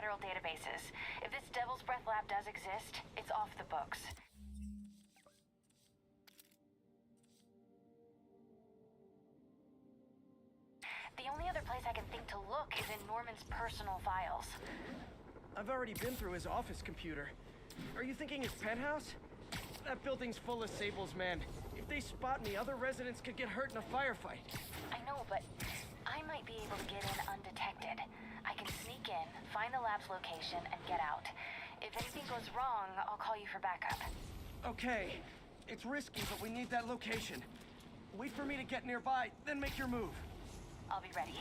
federal databases. If this Devil's Breath lab does exist, it's off the books. The only other place I can think to look is in Norman's personal files. I've already been through his office computer. Are you thinking his penthouse? That building's full of Sable's men. If they spot me, other residents could get hurt in a firefight. I know, but I might be able to get in undetected. I can sneak in, find the lab's location, and get out. If anything goes wrong, I'll call you for backup. Okay. It's risky, but we need that location. Wait for me to get nearby, then make your move. I'll be ready.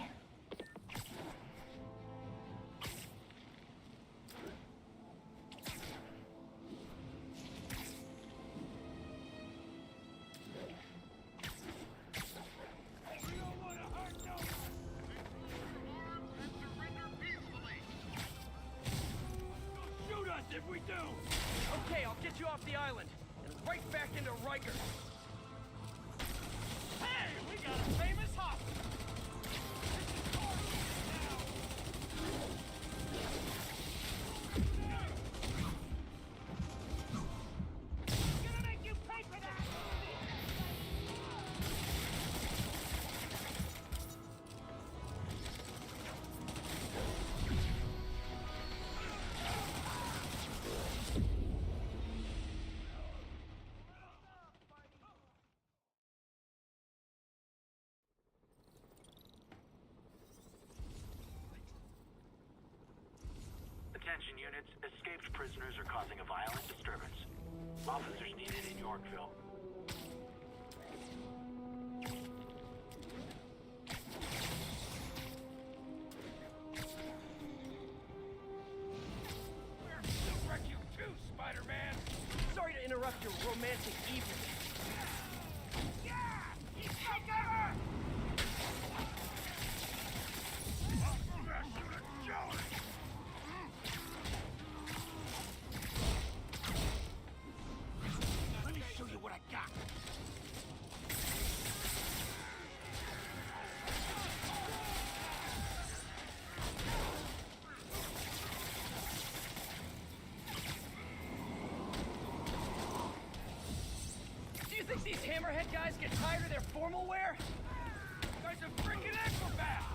If we do! Okay, I'll get you off the island, and right back into Riker. Hey, we got a famous hospital! Gonna make you pay for that! Attention units, escaped prisoners are causing a violent disturbance. Officers needed in Yorkville. We're gonna wreck you too, Spider-Man! Sorry to interrupt your romantic evening. Yeah! He's so good! Let me show you what I got. Do you think these hammerhead guys get tired of their formal wear? You guys are freaking acrobats!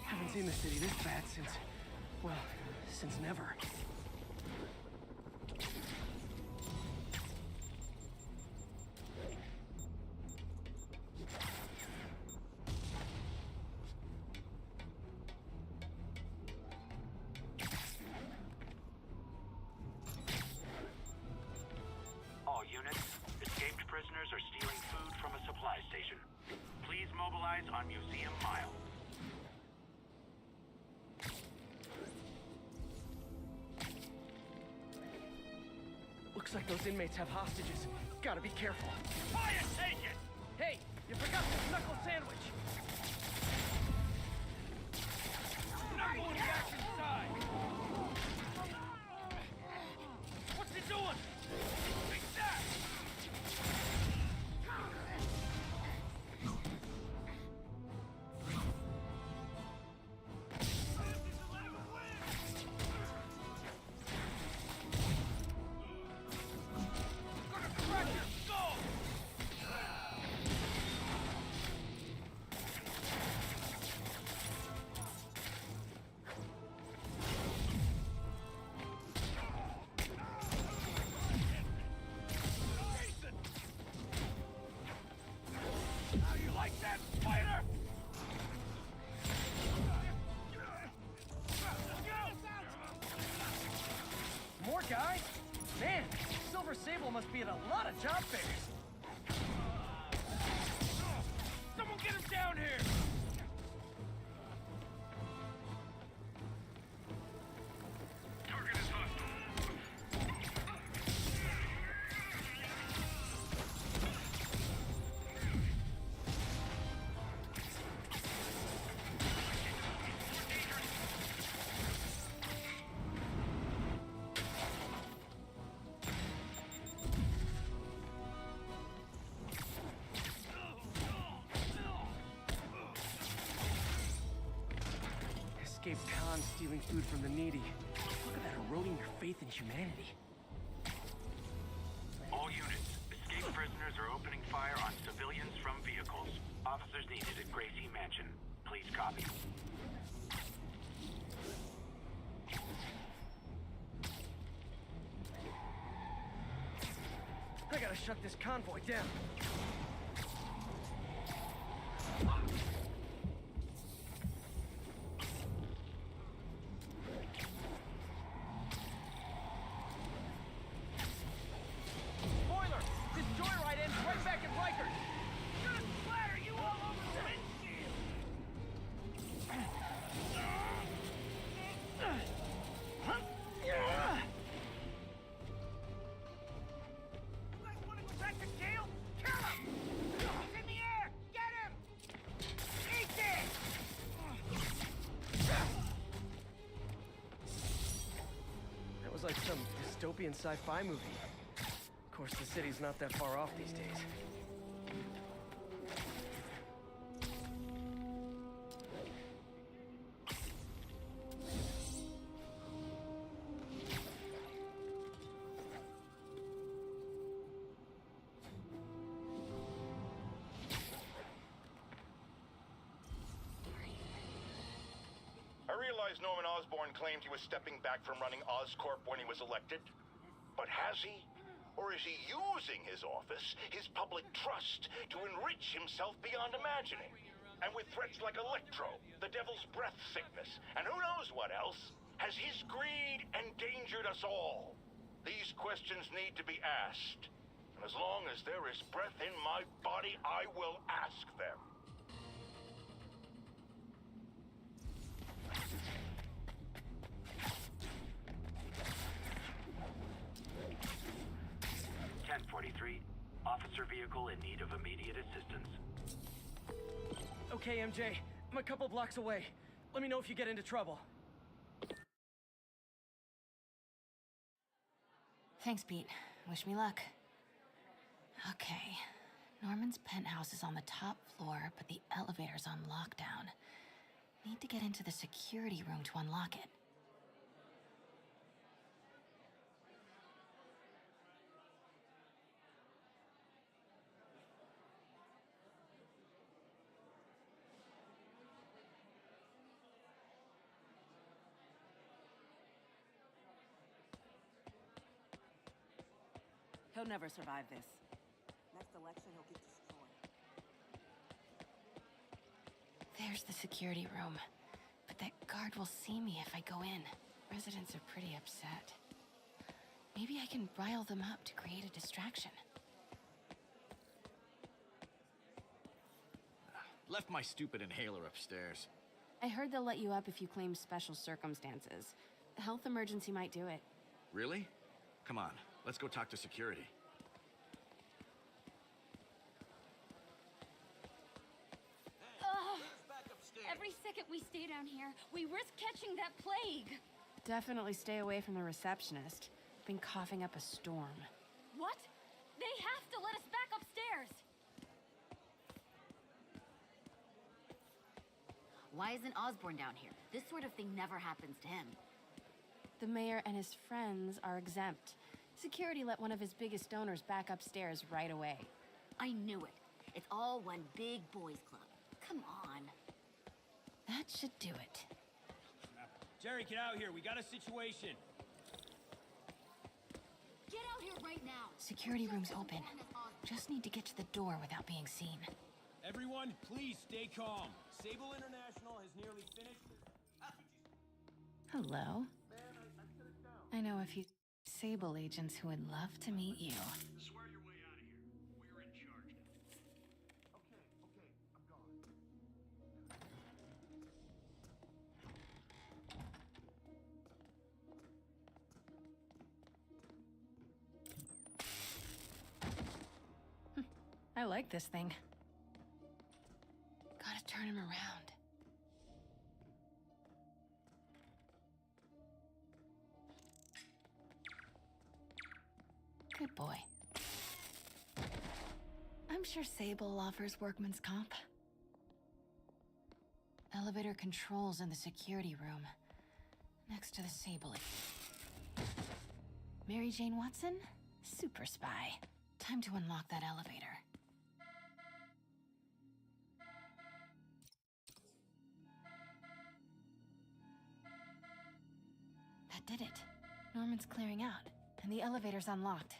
Haven't seen the city this bad since, well, since never. All units, escaped prisoners are stealing food from a supply station. Please mobilize on Museum Mile. Looks like those inmates have hostages. Gotta be careful. Try and take it! Hey, you forgot the knuckle sandwich! Not going back inside! What's he doing? Take that! Gonna crack your skull! How you like that, spider? More guys? Man, Silver Sable must be at a lot of job fairs. Someone get him down here! Target is hostile. escaped cons stealing food from the needy. Look at that eroding your faith in humanity. All units, escaped prisoners are opening fire on civilians from vehicles. Officers needed at Gracie Mansion. Please copy. I gotta shut this convoy down. Spoiler! This joyride ends right back at Rikers! Gonna splatter you all over the windshield! You guys wanna go back to jail? Kill him! He's in the air! Get him! Eat this! That was like some dystopian sci-fi movie. Of course, the city's not that far off these days. I realize Norman Osborn claimed he was stepping back from running Oscorp when he was elected. But has he? Or is he using his office, his public trust, to enrich himself beyond imagining? And with threats like Electro, the Devil's Breath sickness, and who knows what else, has his greed endangered us all? These questions need to be asked. And as long as there is breath in my body, I will ask them. Officer vehicle in need of immediate assistance. Okay, MJ. I'm a couple blocks away. Let me know if you get into trouble. Thanks, Pete. Wish me luck. Okay. Norman's penthouse is on the top floor, but the elevator's on lockdown. Need to get into the security room to unlock it. He'll never survive this. Next election, he'll get destroyed. There's the security room. But that guard will see me if I go in. Residents are pretty upset. Maybe I can rile them up to create a distraction. Left my stupid inhaler upstairs. I heard they'll let you up if you claim special circumstances. A health emergency might do it. Really? Come on, let's go talk to security. Every second we stay down here, we risk catching that plague. Definitely stay away from the receptionist. Been coughing up a storm. What? They have to let us back upstairs. Why isn't Osborn down here? This sort of thing never happens to him. The mayor and his friends are exempt. Security let one of his biggest donors back upstairs right away. I knew it. It's all one big boys club. Come on. That should do it. Jerry, get out here. We got a situation. Get out here right now. Security room's open. Just need to get to the door without being seen. Everyone, please stay calm. Sable International has nearly finished. Hello. I know a few Sable agents who would love to meet you. Swear your way out of here. We're in charge now. Okay, I'm gone. I like this thing. Gotta turn him around. Good boy. I'm sure Sable offers workman's comp. Elevator controls in the security room, next to the Sable. Mary Jane Watson? Super spy. Time to unlock that elevator. That did it. Norman's clearing out, and the elevator's unlocked.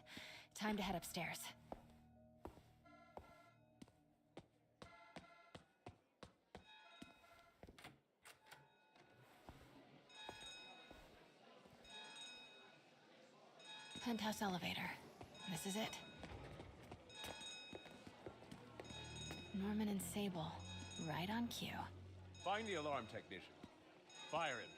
Time to head upstairs. Penthouse elevator. This is it. Norman and Sable, right on cue. Find the alarm technician. Fire him.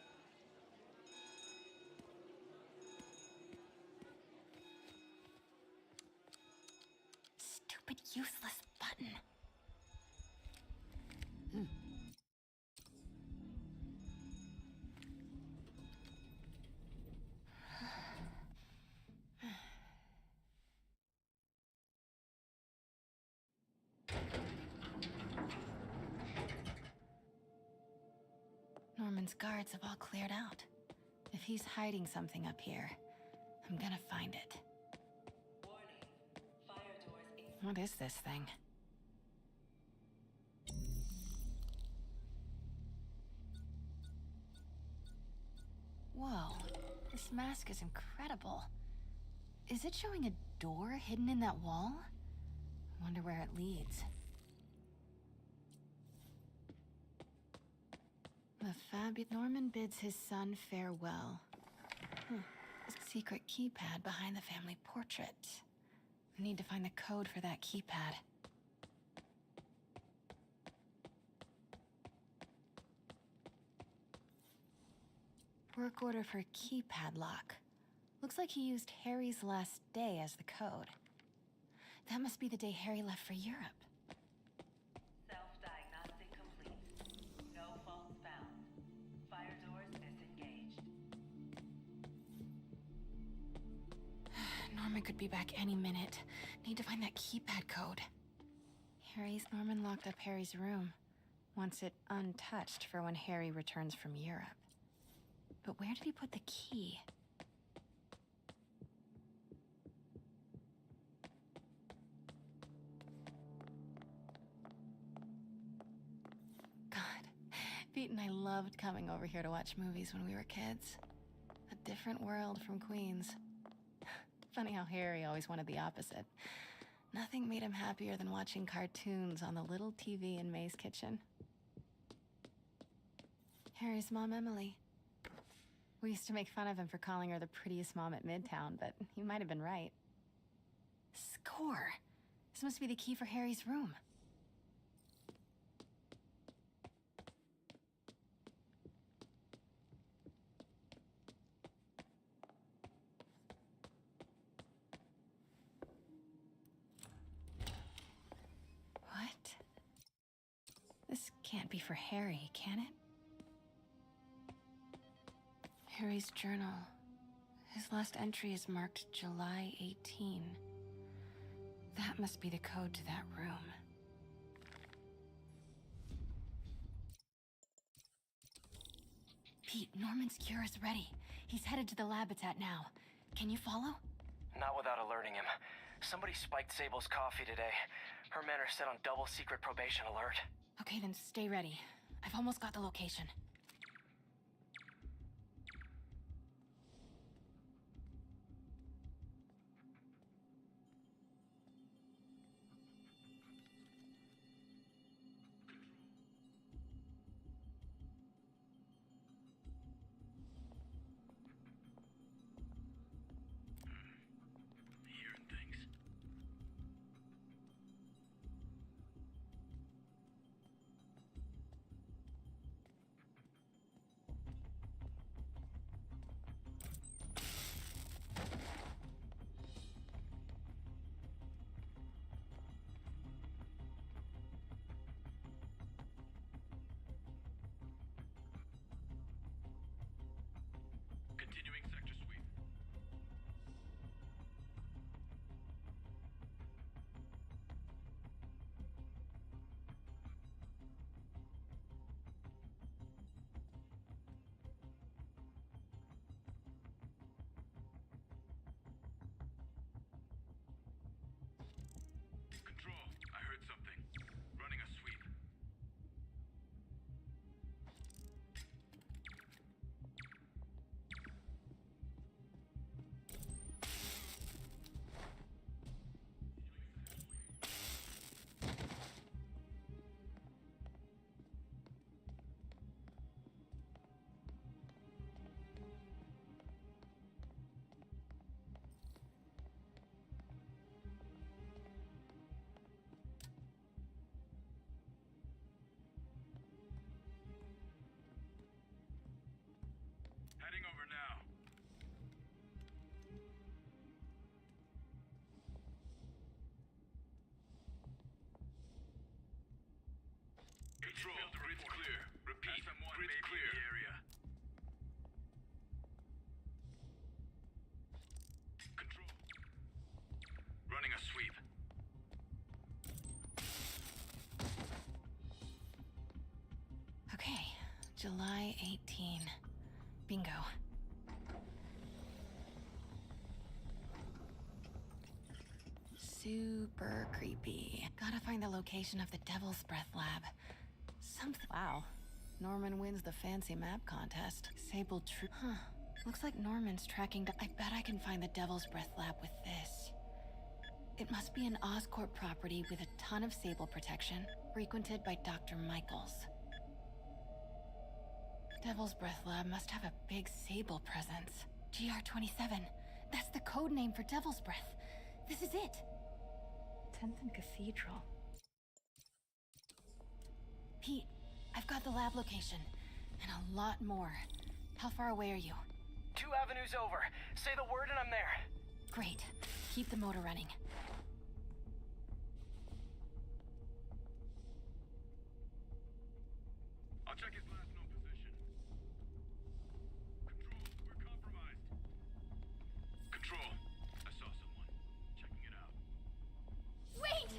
Stupid, useless button. Norman's guards have all cleared out. If he's hiding something up here, I'm gonna find it. What is this thing? Whoa, this mask is incredible. Is it showing a door hidden in that wall? Wonder where it leads. The Norman bids his son farewell. A secret keypad behind the family portrait. I need to find the code for that keypad. Work order for a keypad lock. Looks like he used Harry's last day as the code. That must be the day Harry left for Europe. Self-diagnostic complete. No faults found. Fire doors disengaged. Norman could be back any minute. Need to find that keypad code. Norman locked up Harry's room. Wants it untouched for when Harry returns from Europe. But where did he put the key? God, Pete and I loved coming over here to watch movies when we were kids. A different world from Queens. Funny how Harry always wanted the opposite. Nothing made him happier than watching cartoons on the little TV in May's kitchen. Harry's mom, Emily. We used to make fun of him for calling her the prettiest mom at Midtown, but he might have been right. Score! This must be the key for Harry's room. What? This can't be for Harry, can it? Harry's journal. His last entry is marked July 18. That must be the code to that room. Pete, Norman's cure is ready. He's headed to the lab it's at now. Can you follow? Not without alerting him. Somebody spiked Sable's coffee today. Her men are set on double secret probation alert. Okay, then stay ready. I've almost got the location. Hearing things. Continuing sector sweep. Control, grid's clear. Repeat, grid's clear. Area. Control. Running a sweep. Okay, July 18. Bingo. Super creepy. Gotta find the location of the Devil's Breath lab. Wow. Norman wins the fancy map contest. Sable Huh. Looks like Norman's tracking. I bet I can find the Devil's Breath lab with this. It must be an Oscorp property with a ton of Sable protection, frequented by Dr. Michaels. Devil's Breath lab must have a big Sable presence. GR27. That's the code name for Devil's Breath. This is it. 10th and Cathedral. Pete, I've got the lab location. And a lot more. How far away are you? 2 avenues over. Say the word and I'm there. Great. Keep the motor running. I'll check his last known position. Control, we're compromised. Control, I saw someone. Checking it out. Wait!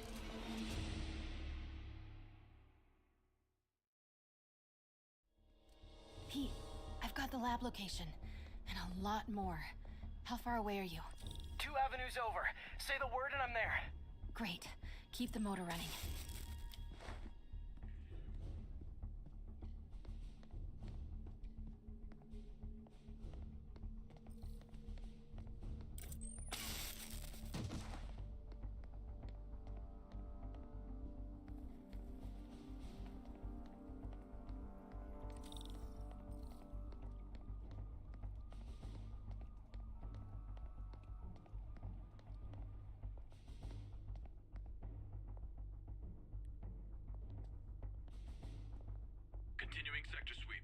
Pete, I've got the lab location. And a lot more. How far away are you? 2 avenues over. Say the word and I'm there. Great. Keep the motor running. Continuing sector sweep.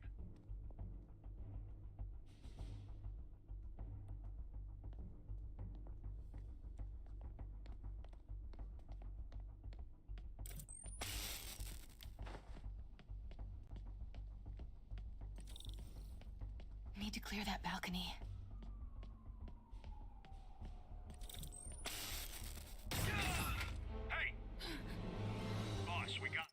Need to clear that balcony. Hey! Boss, we got...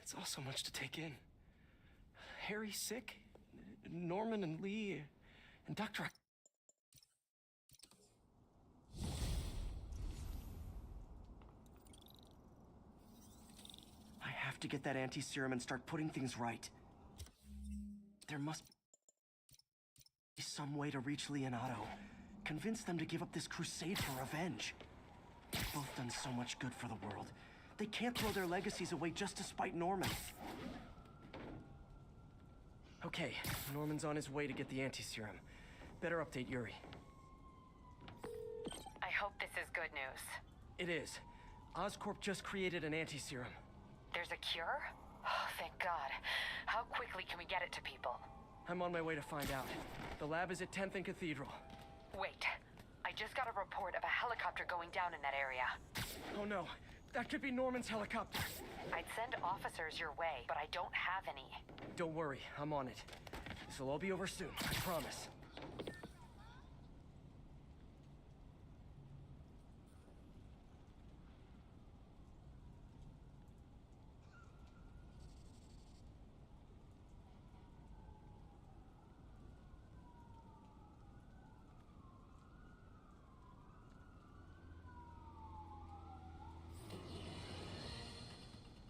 It's all so much to take in. Harry's sick. Norman and Lee and Dr. I have to get that anti-serum and start putting things right. There must be some way to reach Lee and Otto. Convince them to give up this crusade for revenge. They've both done so much good for the world. They can't throw their legacies away just to spite Norman. Okay, Norman's on his way to get the anti-serum. Better update Yuri. I hope this is good news. It is. Oscorp just created an anti-serum. There's a cure? Oh, thank God. How quickly can we get it to people? I'm on my way to find out. The lab is at 10th and Cathedral. Wait. I just got a report of a helicopter going down in that area. Oh no. That could be Norman's helicopter. I'd send officers your way, but I don't have any. Don't worry, I'm on it. This'll all be over soon, I promise.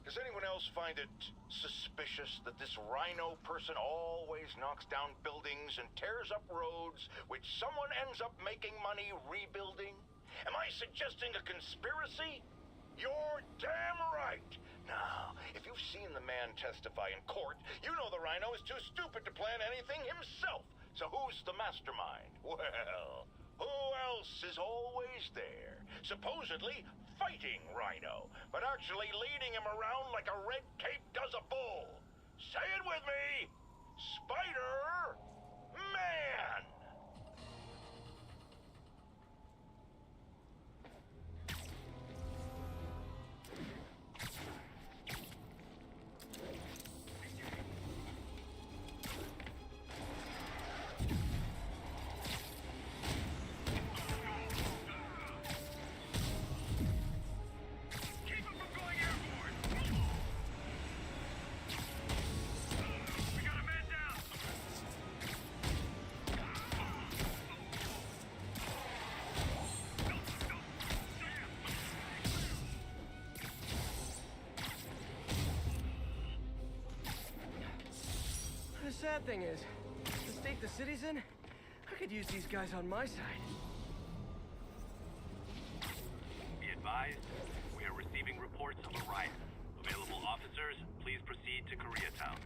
Does anyone else find it suspicious that this Rhino person always knocks down buildings and tears up roads, which someone ends up making money rebuilding? Am I suggesting a conspiracy? You're damn right! Now, if you've seen the man testify in court, you know the Rhino is too stupid to plan anything himself. So who's the mastermind? Well, who else is always there? Supposedly fighting Rhino, but actually leading him around like a red cape does a bull. Say it with me! Spider-Man! The sad thing is, the state the city's in, I could use these guys on my side. Be advised, we are receiving reports of a riot. Available officers, please proceed to Koreatown.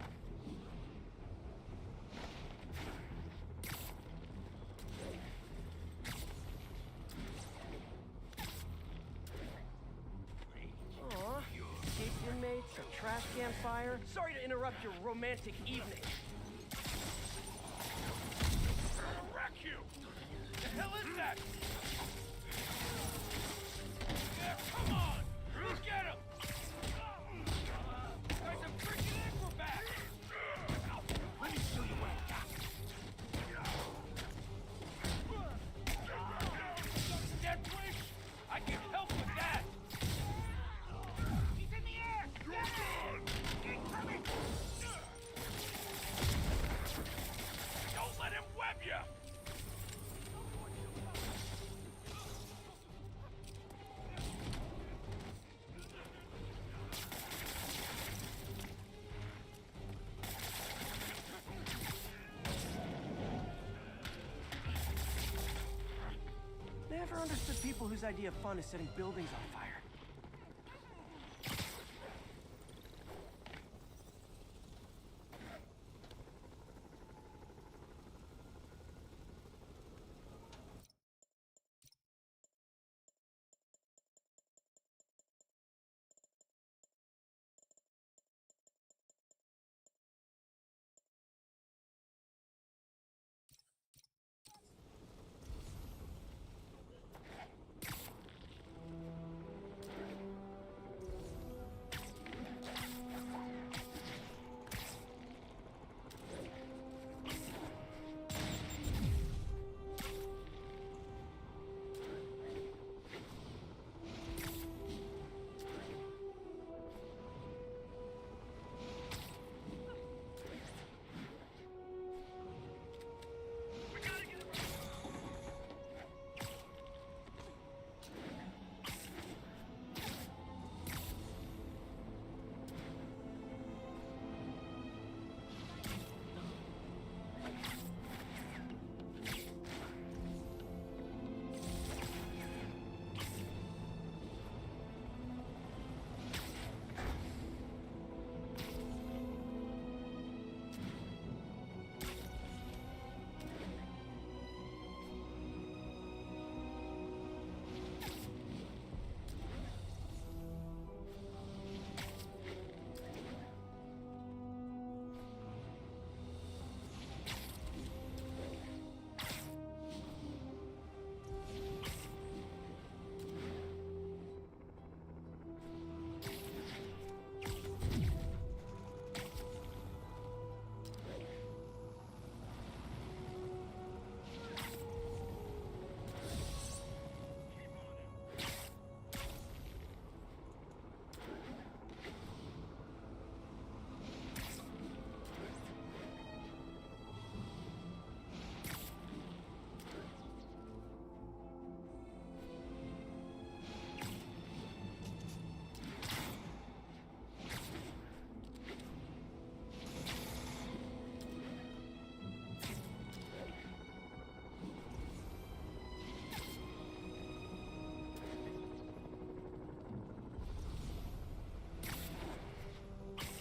Aw, escaped inmates, a trash can fire. Sorry to interrupt your romantic evening. Wreck you! The hell is that? Yeah, come on! Let's get him! Guy's a freaking acrobat! Let me show you what I got. Death wish? I can help with that! He's in the air! Get him! Incoming! Don't let him web you! Never understood people whose idea of fun is setting buildings on fire.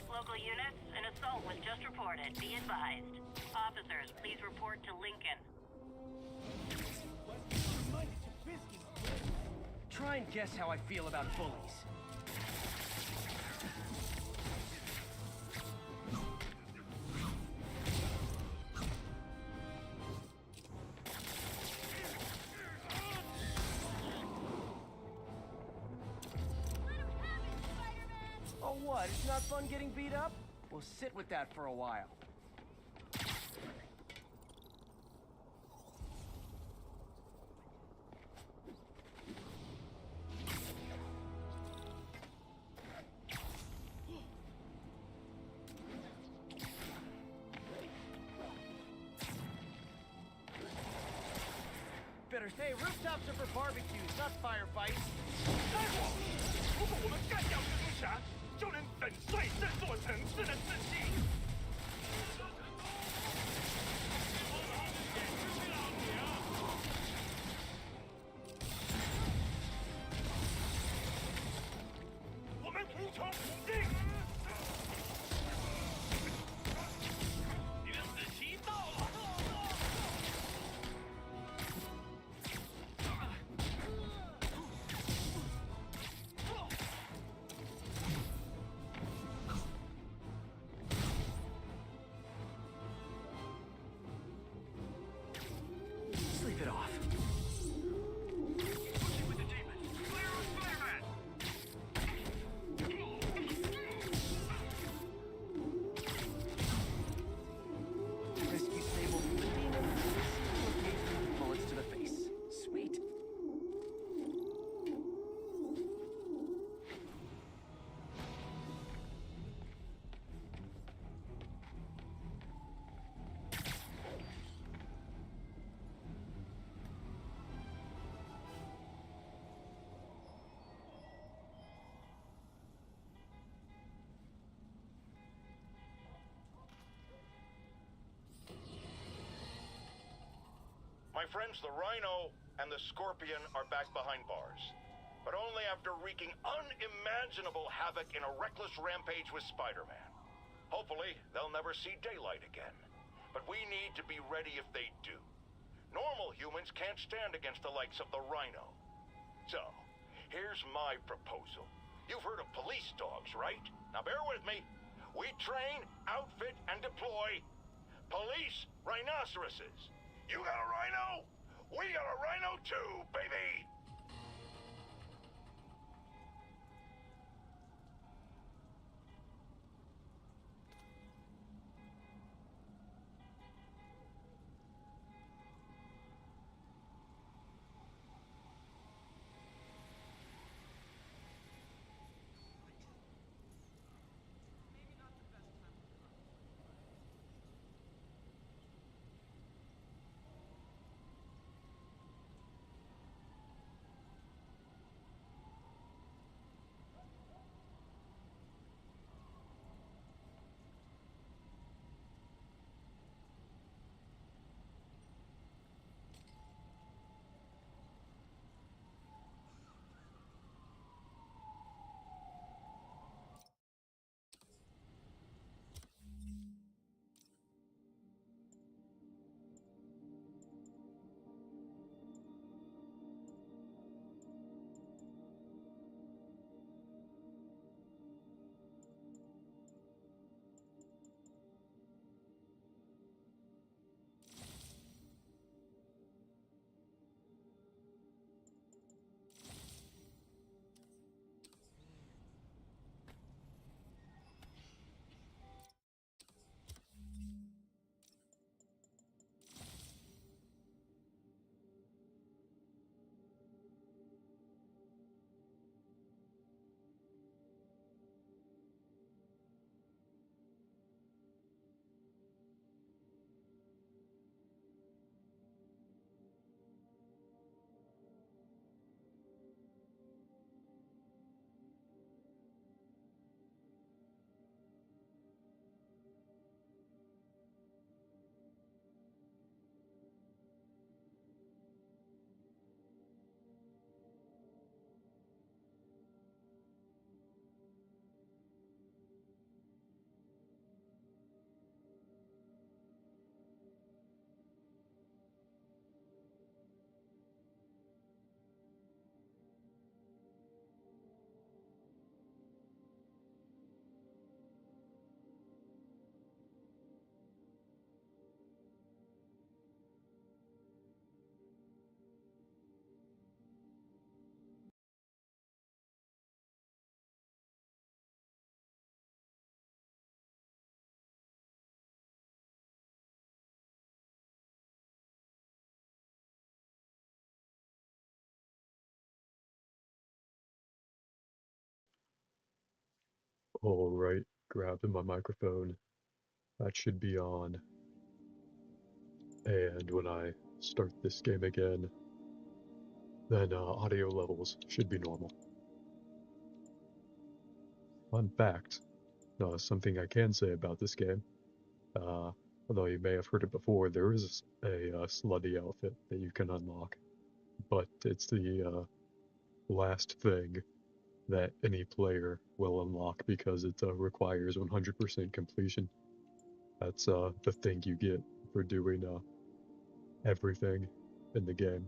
Local units, an assault was just reported. Be advised. Officers, please report to Lincoln. Try and guess how I feel about bullies. Oh, what? It's not fun getting beat up? Well, sit with that for a while. Hey, rooftops are for barbecues, not firefights. 如果我们干掉蜘蛛侠，就能粉碎这座城市的士气。我们无从无尽。你的死期到了。 Sleep it off. Rescue Sable from the demon. Receive bullets to the face. Sweet. My friends, the Rhino and the Scorpion are back behind bars. But only after wreaking unimaginable havoc in a reckless rampage with Spider-Man. Hopefully, they'll never see daylight again. But we need to be ready if they do. Normal humans can't stand against the likes of the Rhino. So, here's my proposal. You've heard of police dogs, right? Now bear with me. We train, outfit, and deploy police rhinoceroses. You got a rhino? We got a rhino too, baby! Alright, grabbing my microphone. That should be on. And when I start this game again, then audio levels should be normal. Fun fact, something I can say about this game, although you may have heard it before, there is a slutty outfit that you can unlock, but it's the last thing that any player will unlock because it requires 100% completion. That's the thing you get for doing everything in the game.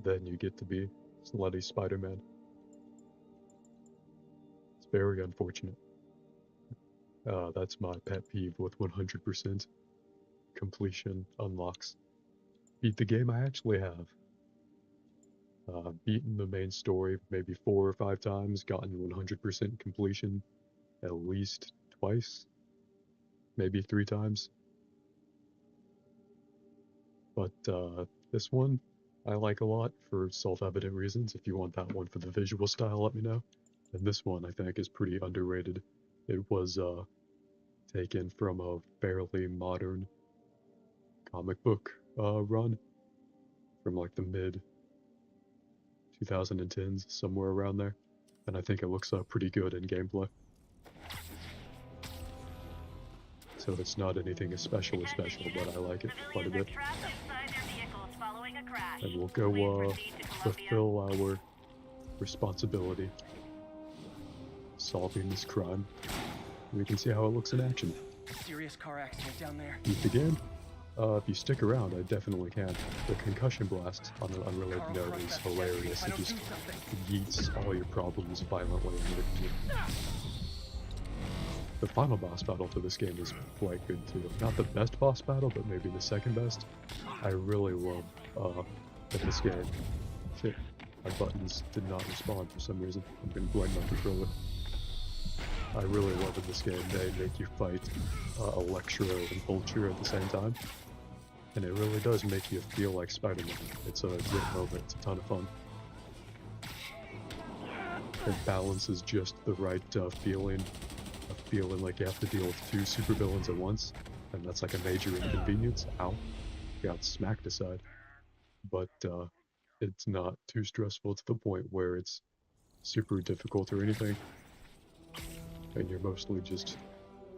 Then you get to be slutty Spider-Man. It's very unfortunate. That's my pet peeve with 100% completion unlocks. Beat the game I actually have. Beaten the main story maybe 4 or 5 times, gotten 100% completion at least twice, maybe 3 times. But this one I like a lot for self-evident reasons. If you want that one for the visual style, let me know. And this one I think is pretty underrated. It was taken from a fairly modern comic book run from like the mid 2010s, somewhere around there. And I think it looks pretty good in gameplay. So it's not anything especially special, but I like it quite a bit. And we'll go fulfill our responsibility solving this crime. We can see how it looks in action. Serious car accident down there. Beat the game? If you stick around, I definitely can. The concussion blast, on an unrelated note, is hilarious. It just yeets all your problems violently into you. The final boss battle for this game is quite good too. Not the best boss battle, but maybe the second best. I really love in this game. Shit, my buttons did not respond for some reason. I'm gonna blame my controller. I really love in this game they make you fight Electro and Vulture at the same time. And it really does make you feel like Spider-Man. It's a great moment, it's a ton of fun. It balances just the right feeling of feeling like you have to deal with 2 supervillains at once. And that's like a major inconvenience. Ow. Got smacked aside. But it's not too stressful to the point where it's super difficult or anything. And you're mostly just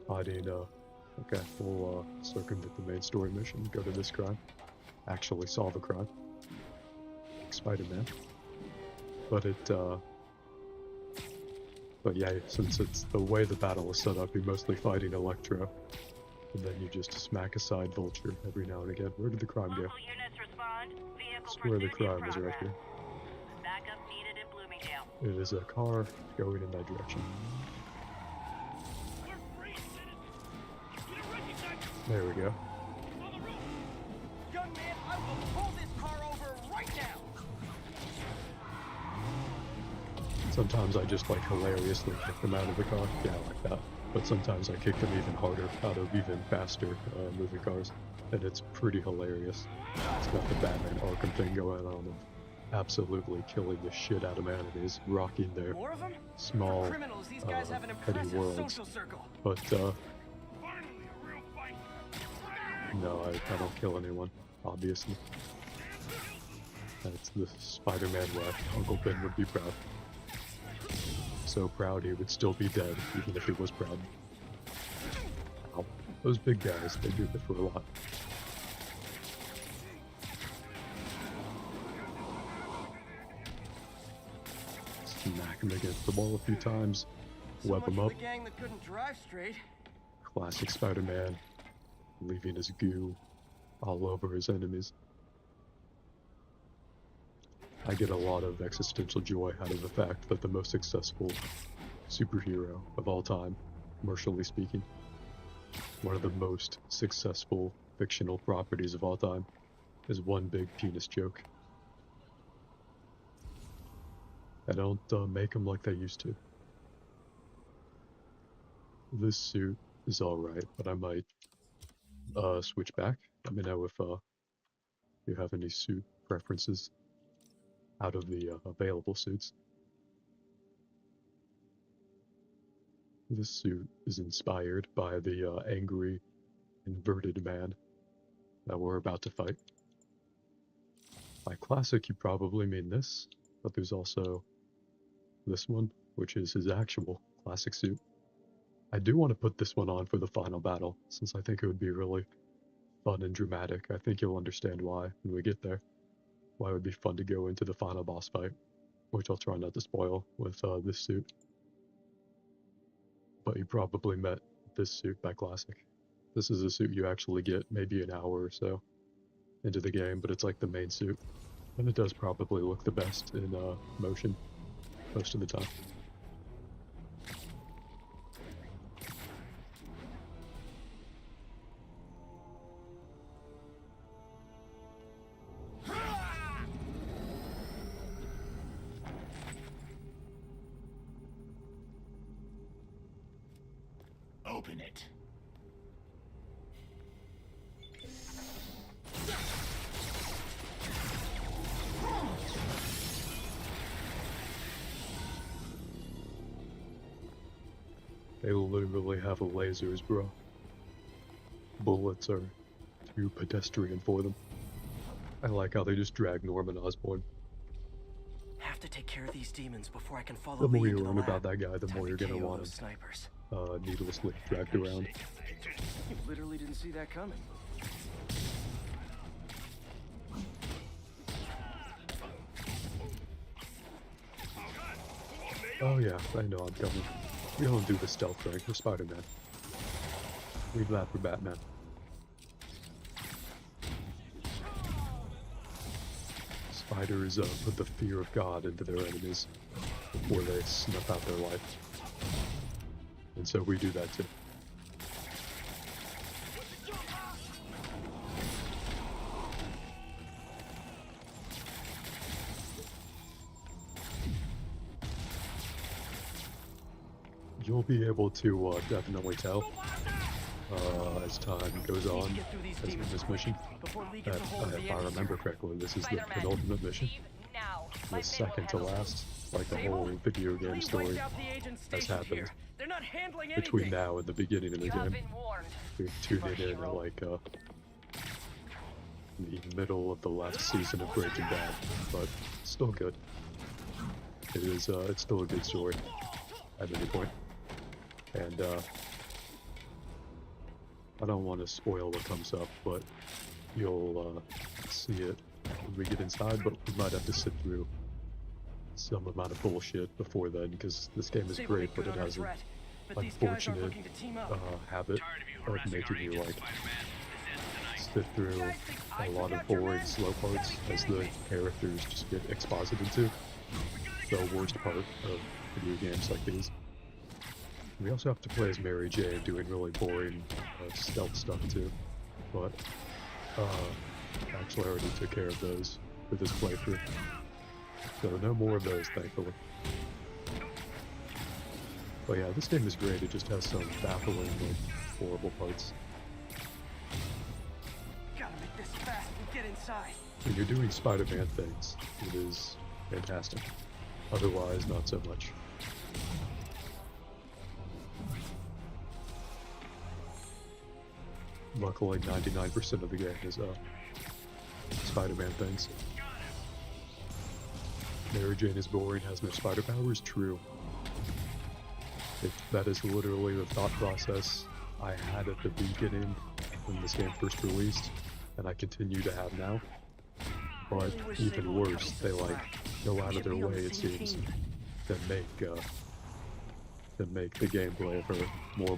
hiding, okay, we'll circumvent the main story mission, go to this crime, actually solve a crime, like Spider-Man. But but yeah, since it's the way the battle is set up, you're mostly fighting Electro, and then you just smack aside Vulture every now and again. Where did the crime go? I swear the crime is right here. Backup needed in Bloomingdale. It is a car going in that direction. There we go. Young man, I will pull this car over right now. Sometimes I just like hilariously kick them out of the car. Yeah, I like that. But sometimes I kick them even harder out of even faster moving cars. And it's pretty hilarious. It's got the Batman Arkham thing going on of absolutely killing the shit out of enemies, rocking their small, petty worlds. But, no, I don't kill anyone, obviously. That's the Spider-Man way. Uncle Ben would be proud. So proud he would still be dead, even if he was proud. Ow. Those big guys, they do it for a lot. Smack him against the wall a few times, web him up. The gang that couldn't drive straight. Classic Spider-Man, leaving his goo all over his enemies. I get a lot of existential joy out of the fact that the most successful superhero of all time, commercially speaking, one of the most successful fictional properties of all time, is one big penis joke. I don't make them like they used to. This suit is alright, but I might switch back. Let me know if you have any suit preferences out of the available suits. This suit is inspired by the angry, inverted man that we're about to fight. By classic, you probably mean this, but there's also this one, which is his actual classic suit. I do want to put this one on for the final battle, since I think it would be really fun and dramatic. I think you'll understand why when we get there. Why it would be fun to go into the final boss fight, which I'll try not to spoil with this suit. But you probably met this suit by classic. This is a suit you actually get maybe an hour or so into the game, but it's like the main suit. And it does probably look the best in motion most of the time. Open it. They literally have lasers, bro. Bullets are too pedestrian for them. I like how they just drag Norman Osborn. Have to take care of these demons before I can follow The more Lee you into the learn lab. about that guy, the Time more to you're gonna KO want those him snipers. needlessly dragged around. You literally didn't see that coming. Oh yeah, I know I'm coming. We don't do the stealth thing. We're Spider-Man. Leave that for Batman. Spiders put the fear of God into their enemies before they snuff out their life. And so we do that too. You'll be able to definitely tell as time goes on as in this mission that if I remember correctly, this is the penultimate mission. The second to last, like the whole video game story has happened between now and the beginning of the game. You're tuning in at like the middle of the last season of Breaking Bad, but still good. It is it's still a good story at any point. And I don't want to spoil what comes up, but you'll see it when we get inside, but we might have to sit through some amount of bullshit before then, because this game is great, but it has an unfortunate habit of making you like sit through a lot of boring slow parts as the characters just get exposited to. The worst part of video games like these. We also have to play as Mary Jane, doing really boring stealth stuff too, but actually I already took care of those with this playthrough, so no more of those, thankfully. But yeah, this game is great, it just has some baffling, like, horrible parts. Gotta make this fast and get inside. When you're doing Spider-Man things, it is fantastic. Otherwise, not so much. Luckily, 99% of the game is Spider-Man things. Mary Jane is boring, has no spider powers, true. That is literally the thought process I had at the beginning when this game first released, and I continue to have now. But even worse, they like go out of their way, it seems, to make the gameplay of her more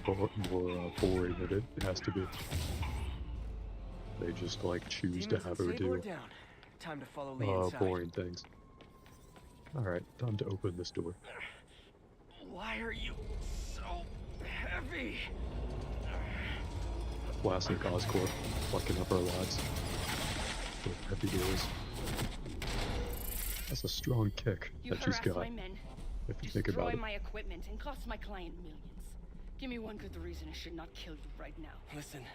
boring than it has to be. They just like choose to have her do Time to follow Lee inside. boring things. Alright, time to open this door. Why are you so heavy? Classic Oscorp, fucking up our lives with heavy doors. That's a strong kick that she's got, if you think about it. Destroy my equipment and cost my client millions. Give me one good reason I should not kill you right now. Listen,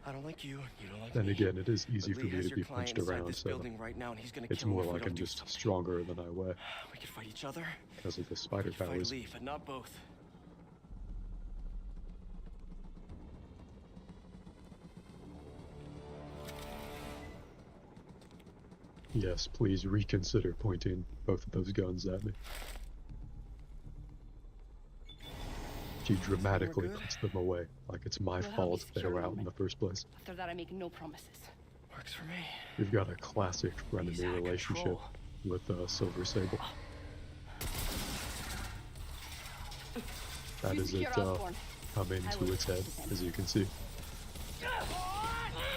I don't like you. You don't like Then me. again, it is easy But for Lee me has to your be client punched inside around, this so building right now, and he's gonna it's kill me more if we like don't I'm do just something. stronger than I weigh We could fight each other. because of the spider Fight powers. Lee, but not both. Yes, please reconsider pointing both of those guns at me. She dramatically puts them away, like it's my You'll help me fault they secure were out Norman. in the first place. After that, I make no promises. Works for me. We've got a classic frenemy relationship with Silver Sable. That is it coming to its head, as you can see.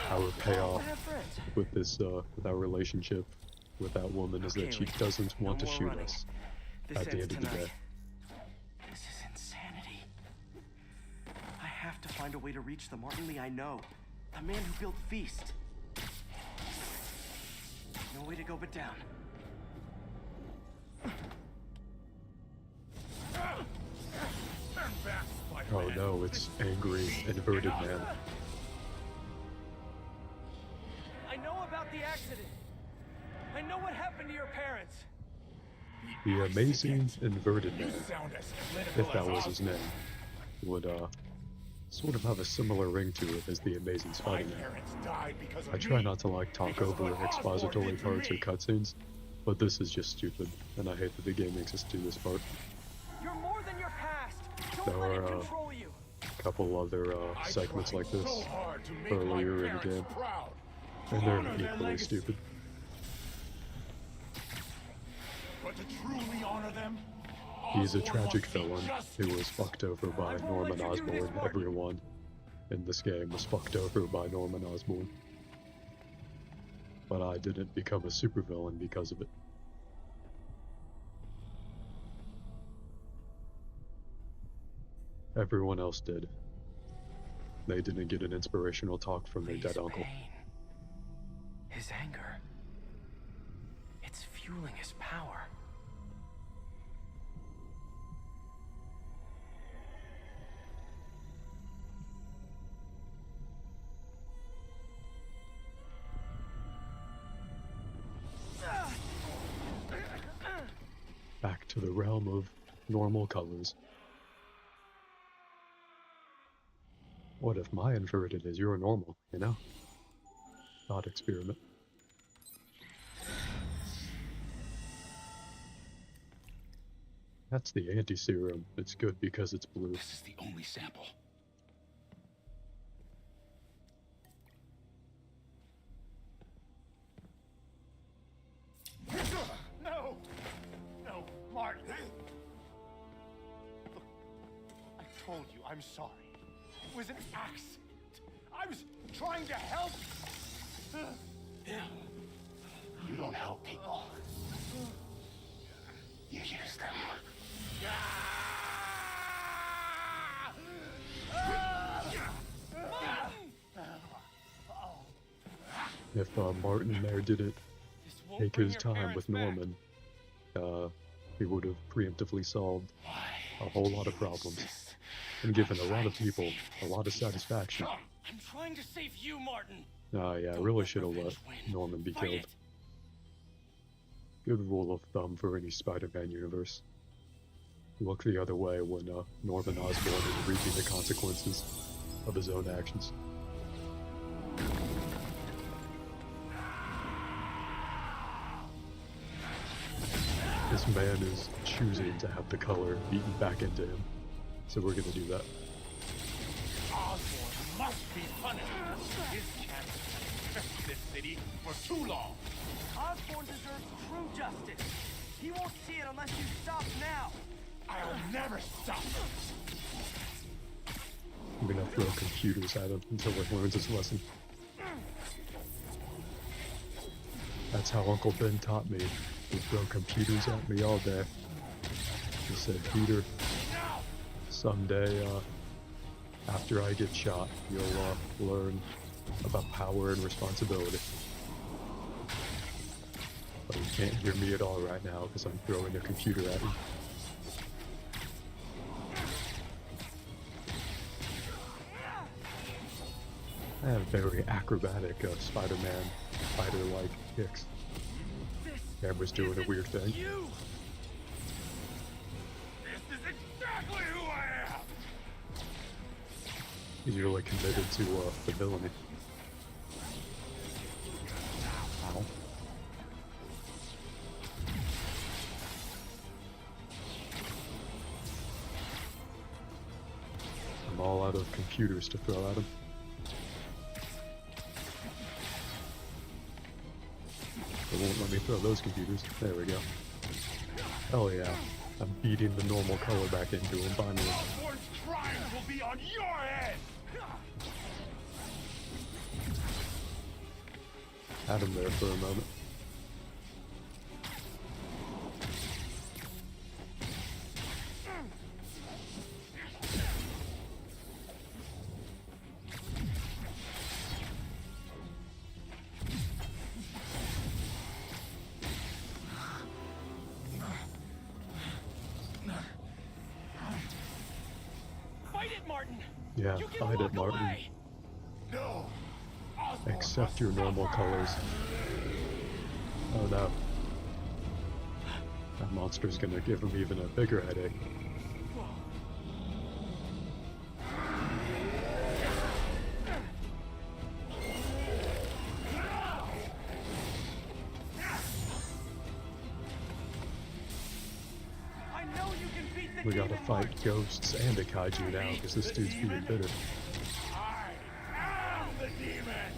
Our payoff with this, with our relationship with that woman is that she doesn't want to shoot us at the end of the day. This is insanity. I have to find a way to reach the Martin Lee I know. The man who built Feast. No way to go but down. Oh no, it's angry, inverted man. I know about the accident. I know what happened to your parents. The amazing inverted man, if that was his name, would sort of have a similar ring to it as the Amazing Spider-Man. I try not to like talk over expository parts or cutscenes, but this is just stupid, and I hate that the game makes us do this part. You're more than your past. There Don't let it are control you. a couple other segments like this earlier in the game, and they're equally stupid. But to truly honor them, He's a tragic villain who was fucked over by Norman Osborn. Everyone in this game was fucked over by Norman Osborn. But I didn't become a supervillain because of it. Everyone else did. They didn't get an inspirational talk from their dead uncle. His anger. It's fueling his power. Back to the realm of normal colors. What if my inverted is your normal, you know? Thought experiment. That's the anti-serum. It's good because it's blue. This is the only sample. No! No, Martin! Look, I told you I'm sorry. It was an accident. I was trying to help. You don't help people. You use them. If Martin there didn't take his time with Norman, he would have preemptively solved a whole lot of problems and given a lot of people a lot of satisfaction. I'm trying to save you, Martin. Yeah, I really should have let Norman be killed. Good rule of thumb for any Spider-Man universe. Look the other way when Norman Osborn is reaping the consequences of his own actions. This man is choosing to have the color beaten back into him, so we're gonna do that. Osborn must be punished. His chance to infest this city for too long. Osborn deserves true justice. He won't see it unless you stop now. I'll never stop. I'm gonna throw computers at him until he learns his lesson. That's how Uncle Ben taught me. He'd throw computers at me all day. He said, Peter, someday, after I get shot, you'll learn about power and responsibility. But you can't hear me at all right now because I'm throwing a computer at you. I have very acrobatic Spider-Man spider-like kicks. Camera's doing a weird thing. This is exactly who I am. He's really committed to the villainy. Ow. I'm all out of computers to throw at him. It won't let me throw those computers. There we go. Hell yeah. I'm beating the normal color back into him finally. Osborn's crimes will be on your head! Had him there for a moment. Fight it, Martin! Yeah, fight it, Martin. No! Accept your normal colors. Oh no. That monster's gonna give him even a bigger headache. I know you can beat the We gotta demon, fight Martin. ghosts and a kaiju now, because this dude's being bitter. I am the demon!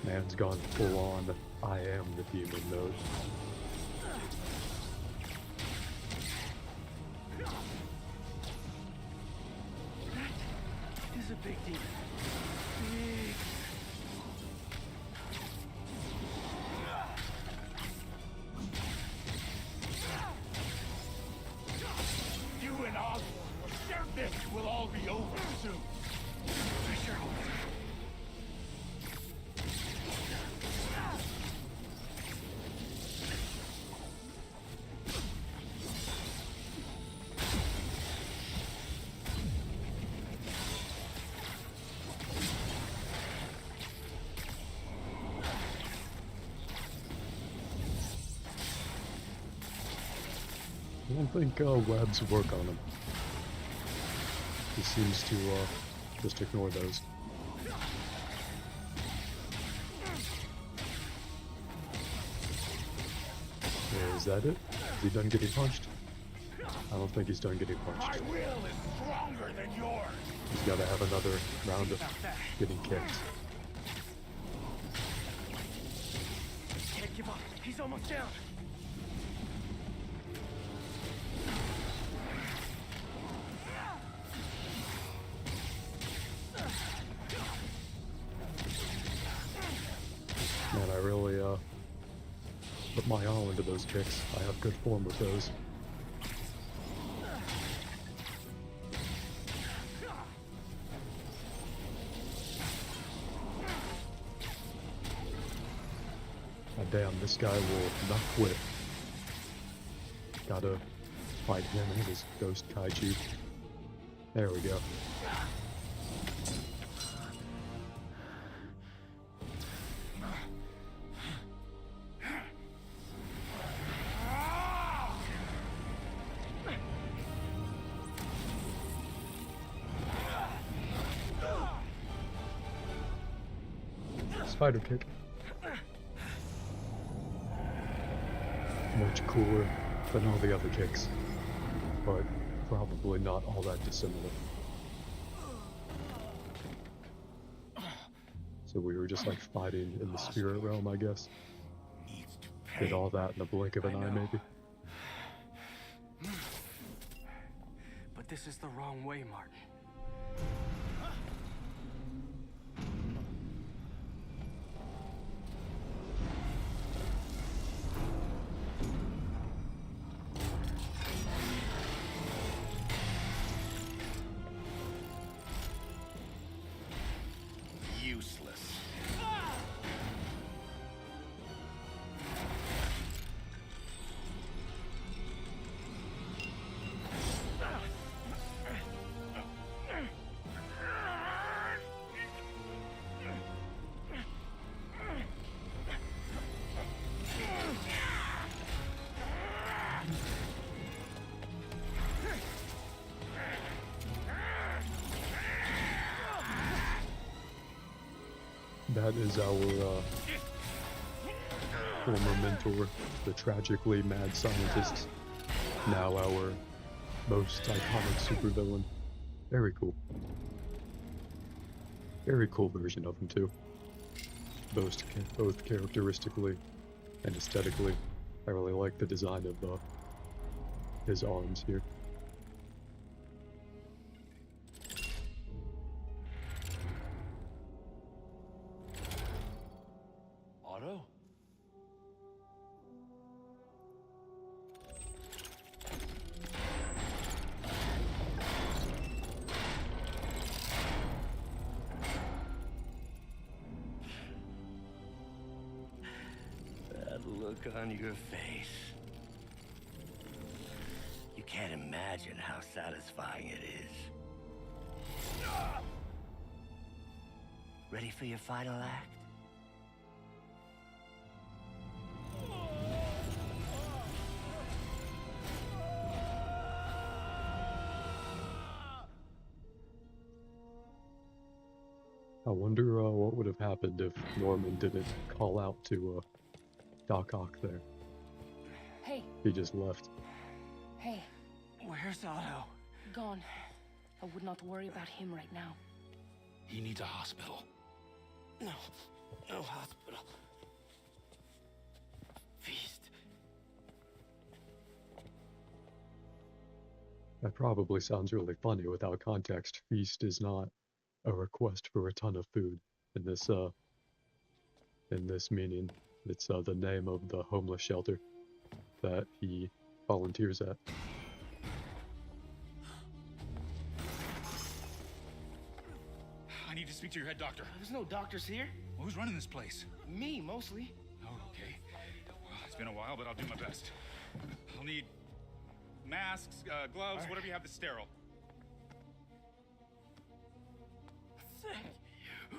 Man's gone full on I am the demon mode. That is a big demon. Big. You and Osborn will share this. Will all be over soon. I sure hope so. I don't think webs work on him. He seems to just ignore those. Is that it? Is he done getting punched? I don't think he's done getting punched. My will is stronger than yours. He's got to have another round of getting kicked. Can't give up. He's almost down. Man, I really put my all into those kicks. I have good form with those. God damn, this guy will not quit. Gotta fight him and his ghost kaiju. There we go. Spider kick. Much cooler than all the other kicks, but probably not all that dissimilar. So we were just like fighting in the spirit realm, I guess. Did all that in the blink of an eye, maybe. But this is the wrong way, Martin. Useless. That is our former mentor, the tragically mad scientist, now our most iconic supervillain. Very cool. Very cool version of him too. Both characteristically and aesthetically. I really like the design of his arms here. Otto? That look on your face. You can't imagine how satisfying it is. Ready for your final act? I wonder what would have happened if Norman didn't call out to Doc Ock there. Hey. He just left. Hey. Where's Otto? Gone. I would not worry about him right now. He needs a hospital. No. No hospital. Feast. That probably sounds really funny without context. Feast is not a request for a ton of food in this meaning. It's the name of the homeless shelter that he volunteers at. I need to speak to your head doctor. There's no doctors here. Well, who's running this place? Me, mostly. Oh, okay. Well, it's been a while, but I'll do my best. I'll need masks, gloves, whatever you have that's sterile. Thank you.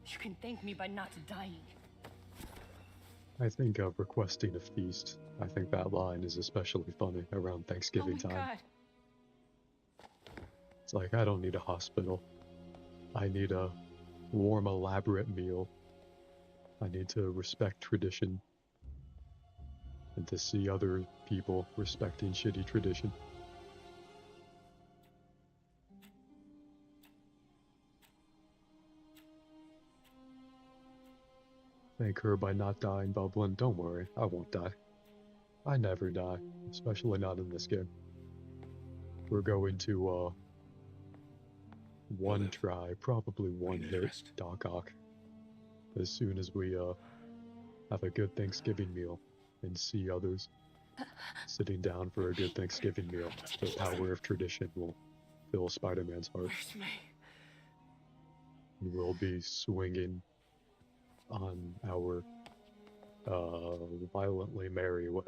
You can thank me by not dying. I think of requesting a feast. I think that line is especially funny around Thanksgiving time. God. It's like, I don't need a hospital. I need a warm, elaborate meal. I need to respect tradition. And to see other people respecting shitty tradition. Thank her by not dying, Bubbling. Don't worry, I won't die. I never die, especially not in this game. We're going to, one try, probably one hit Doc Ock. As soon as we, have a good Thanksgiving meal and see others sitting down for a good Thanksgiving meal, the power of tradition will fill Spider-Man's heart. Where's me? We'll be swinging on our violently merry way.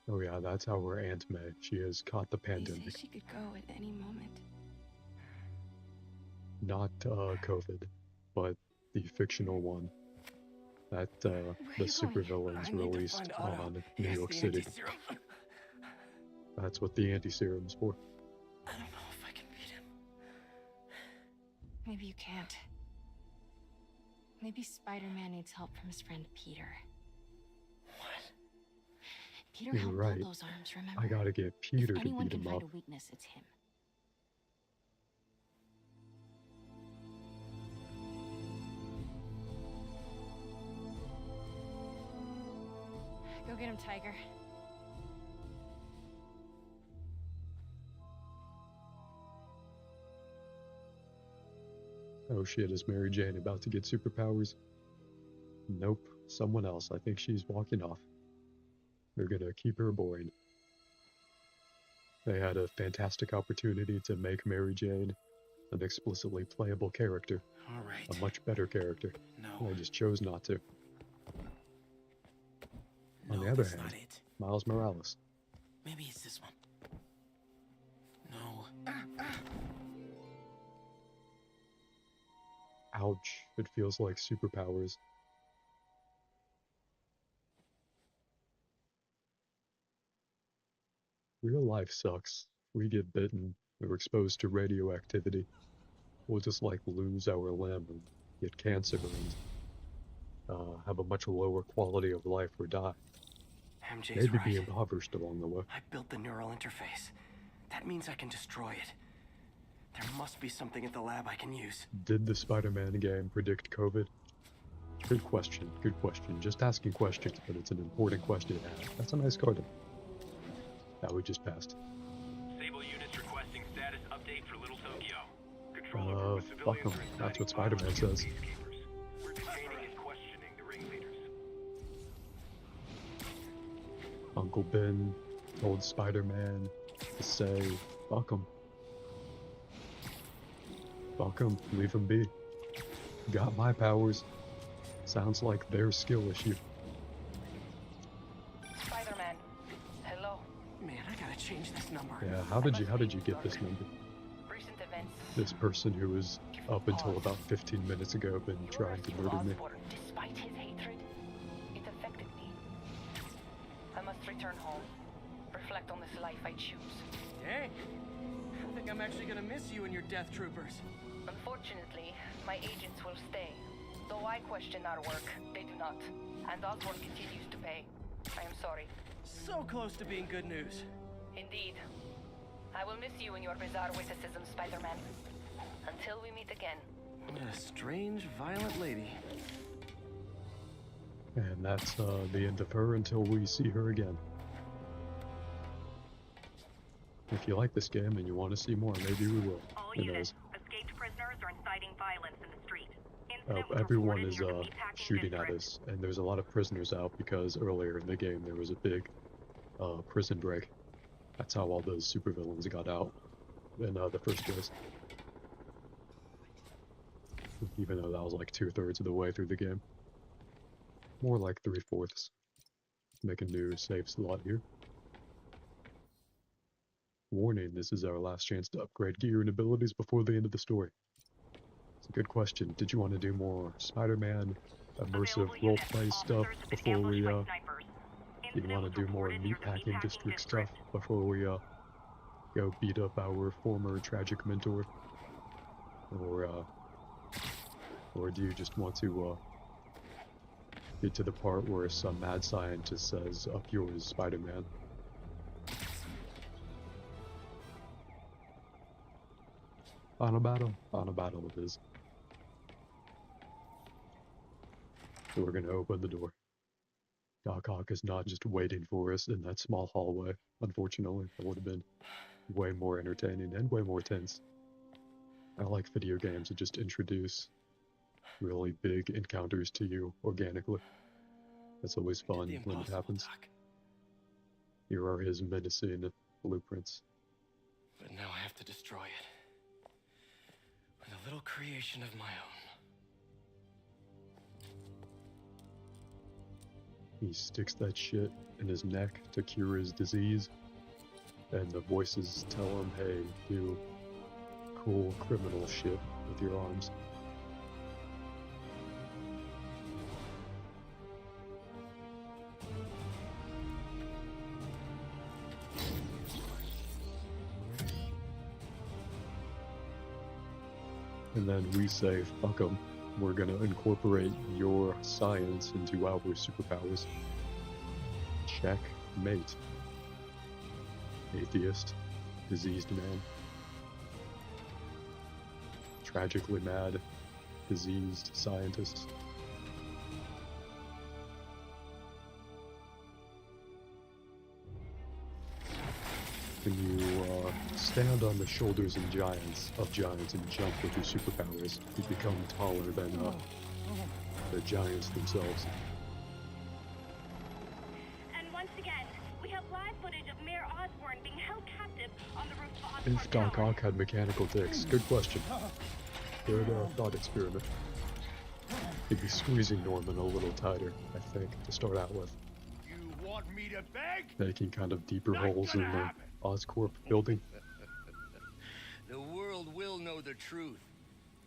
Oh yeah, that's our Aunt May. She has caught the They say pandemic. she could go at any moment. Not COVID, but the fictional one that the supervillains released on New York City. That's what the anti-serum's for. I don't know if I can beat him. Maybe you can't. Maybe Spider-Man needs help from his friend Peter. What? Peter You're helped right. build those arms, remember? I gotta get Peter If to anyone beat can him find up. a weakness, it's him. Go get him, Tiger. Oh shit, is Mary Jane about to get superpowers? Nope, someone else. I think she's walking off. They're gonna keep her boring. They had a fantastic opportunity to make Mary Jane an explicitly playable character. All right. A much better character. No. They just chose not to. On the No, other that's hand, not it. Miles Morales. Maybe it's this one. No. Ouch, it feels like superpowers. Real life sucks. We get bitten, we're exposed to radioactivity. We'll just like lose our limb and get cancer and have a much lower quality of life or die. MJ's maybe right. be impoverished along the way. I built the neural interface. That means I can destroy it. There must be something at the lab I can use. Did the Spider-Man game predict COVID? Good question, good question. Just asking questions, but it's an important question to ask. That's a nice garden. That we just passed. Sable units requesting status update for Little Tokyo. Control over with Fuck civilians 'em. are That's what inciting Spider-Man violence says. against peacekeepers. We're detaining and questioning the ringleaders. Uncle Ben told Spider-Man to say, fuck 'em. Fuck 'em, leave 'em be. Got my powers. Sounds like their skill issue. Spider-Man, hello. Man, I gotta change this number. Yeah, how did you get this number? Recent events. This person who was up until about 15 minutes ago been trying to murder me. Osborn, despite his hatred, it affected me. I must return home. Reflect on this life I choose. Dang. I think I'm actually gonna miss you and your death troopers. Unfortunately, my agents will stay. Though I question our work, they do not. And Osborn continues to pay. I am sorry. So close to being good news. Indeed. I will miss you and your bizarre witticism, Spider-Man. Until we meet again. What a strange, violent lady. And that's the end of her until we see her again. If you like this game and you want to see more, maybe we will. All Who units, knows? escaped prisoners are inciting violence in the street. Oh, Incident was everyone reported is near the meatpacking shooting at district. us, and there's a lot of prisoners out because earlier in the game there was a big prison break. That's how all those supervillains got out in the first place. Even though that was like 2/3 of the way through the game. More like 3/4. Make a new save slot here. Warning, this is our last chance to upgrade gear and abilities before the end of the story. It's a good question. Did you want to do more Spider-Man immersive roleplay stuff before we, do you want to do more meatpacking district stuff before we, go beat up our former tragic mentor? Or do you just want to, get to the part where some mad scientist says, up yours, Spider-Man? Final battle it is. So we're gonna open the door. Doc Ock is not just waiting for us in that small hallway. Unfortunately, that would have been way more entertaining and way more tense. I like video games that just introduce really big encounters to you organically. That's always fun when it happens. Doc. Here are his menacing blueprints. But now I have to destroy it. With a little creation of my own. He sticks that shit in his neck to cure his disease, and the voices tell him, hey, do cool criminal shit with your arms. And then we say, fuck 'em. We're gonna incorporate your science into our superpowers. Checkmate. Atheist. Diseased man. Tragically mad. Diseased scientist. When you stand on the shoulders of giants and jump with your superpowers, you become taller than the giants themselves. And once again, we have live footage of Mayor Osborn being held captive on the roof of Osborn If Doc Tower. Ock had mechanical dicks, good question. Good thought experiment. He'd be squeezing Norman a little tighter, I think, to start out with. You want me to beg? Making kind of deeper holes in the Oscorp building. The world will know the truth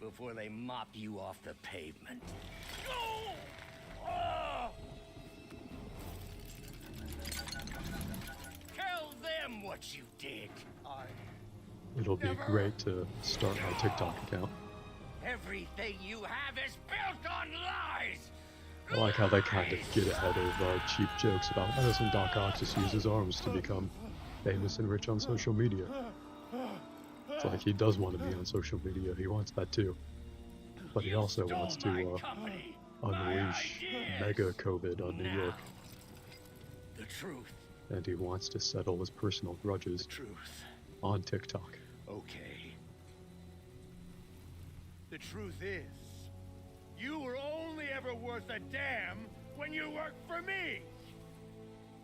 before they mop you off the pavement. Tell them what you did. It'll be great to start my TikTok account. Everything you have is built on lies. I like how they kind of get ahead of cheap jokes about, oh, doesn't Doc Ock just use his arms to become famous and rich on social media? It's like he does want to be on social media, he wants that too. But he also wants to unleash mega COVID on New York. The truth. And he wants to settle his personal grudges on TikTok. Okay. The truth is, you were only ever worth a damn when you worked for me.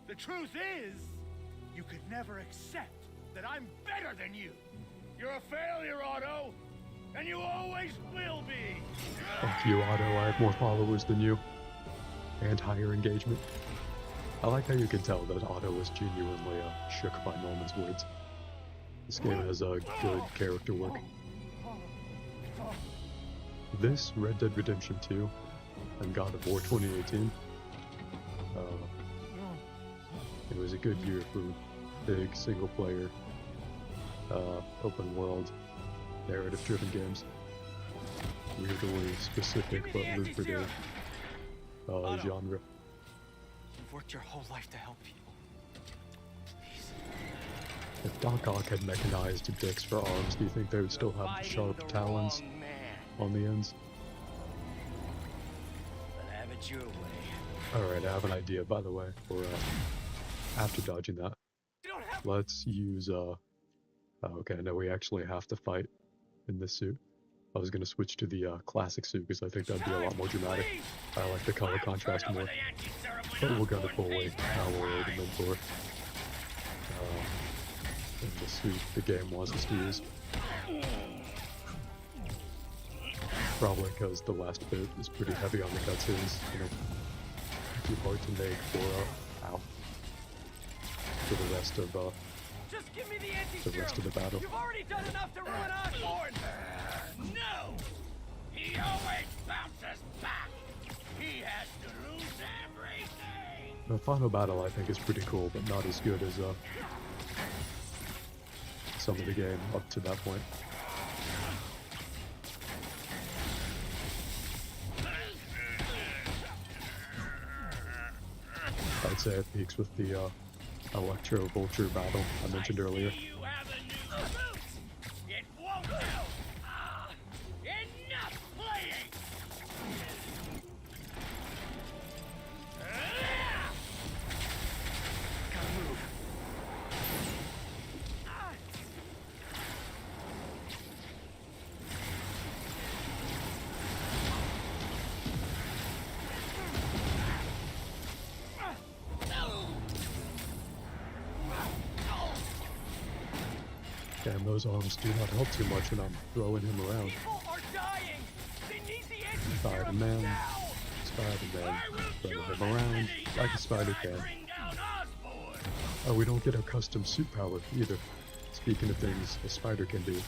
The truth is, you could never accept that I'm better than you. You're a failure, Otto, and you always will be. Fuck you, Otto, I have more followers than you. And higher engagement. I like how you can tell that Otto was genuinely shook by Norman's words. This game has good character work. This, Red Dead Redemption 2, and God of War 2018, it was a good year for big single-player, open-world, narrative-driven games. Weirdly specific but lucrative genre. You've worked your whole life to help people. Please. If Doc Ock had mechanized dicks for arms, do you think they would still have the sharp talons on the ends? But have it your way. Alright, I have an idea, by the way, for after dodging that. Let's use okay, no, we actually have to fight in this suit. I was gonna switch to the classic suit because I think that'd be a lot more dramatic. I like the color contrast more. But we're gonna pull our ornament for in the suit the game wants us to use. Probably because the last bit is pretty heavy on the cutscenes, you know, too hard to make for the rest of Just give me the battle. You've already done enough to ruin Osborn. No, he always bounces back. He has to lose everything. The final battle I think is pretty cool, but not as good as some of the game up to that point. I'd say it peaks with the Electro Vulture battle I mentioned earlier. It won't help. Enough playing. Gotta move. Damn, those arms do not help too much when I'm throwing him around. Spider-Man, throw him around like a spider can. Oh, we don't get a custom suit power either. Speaking of things a spider can do.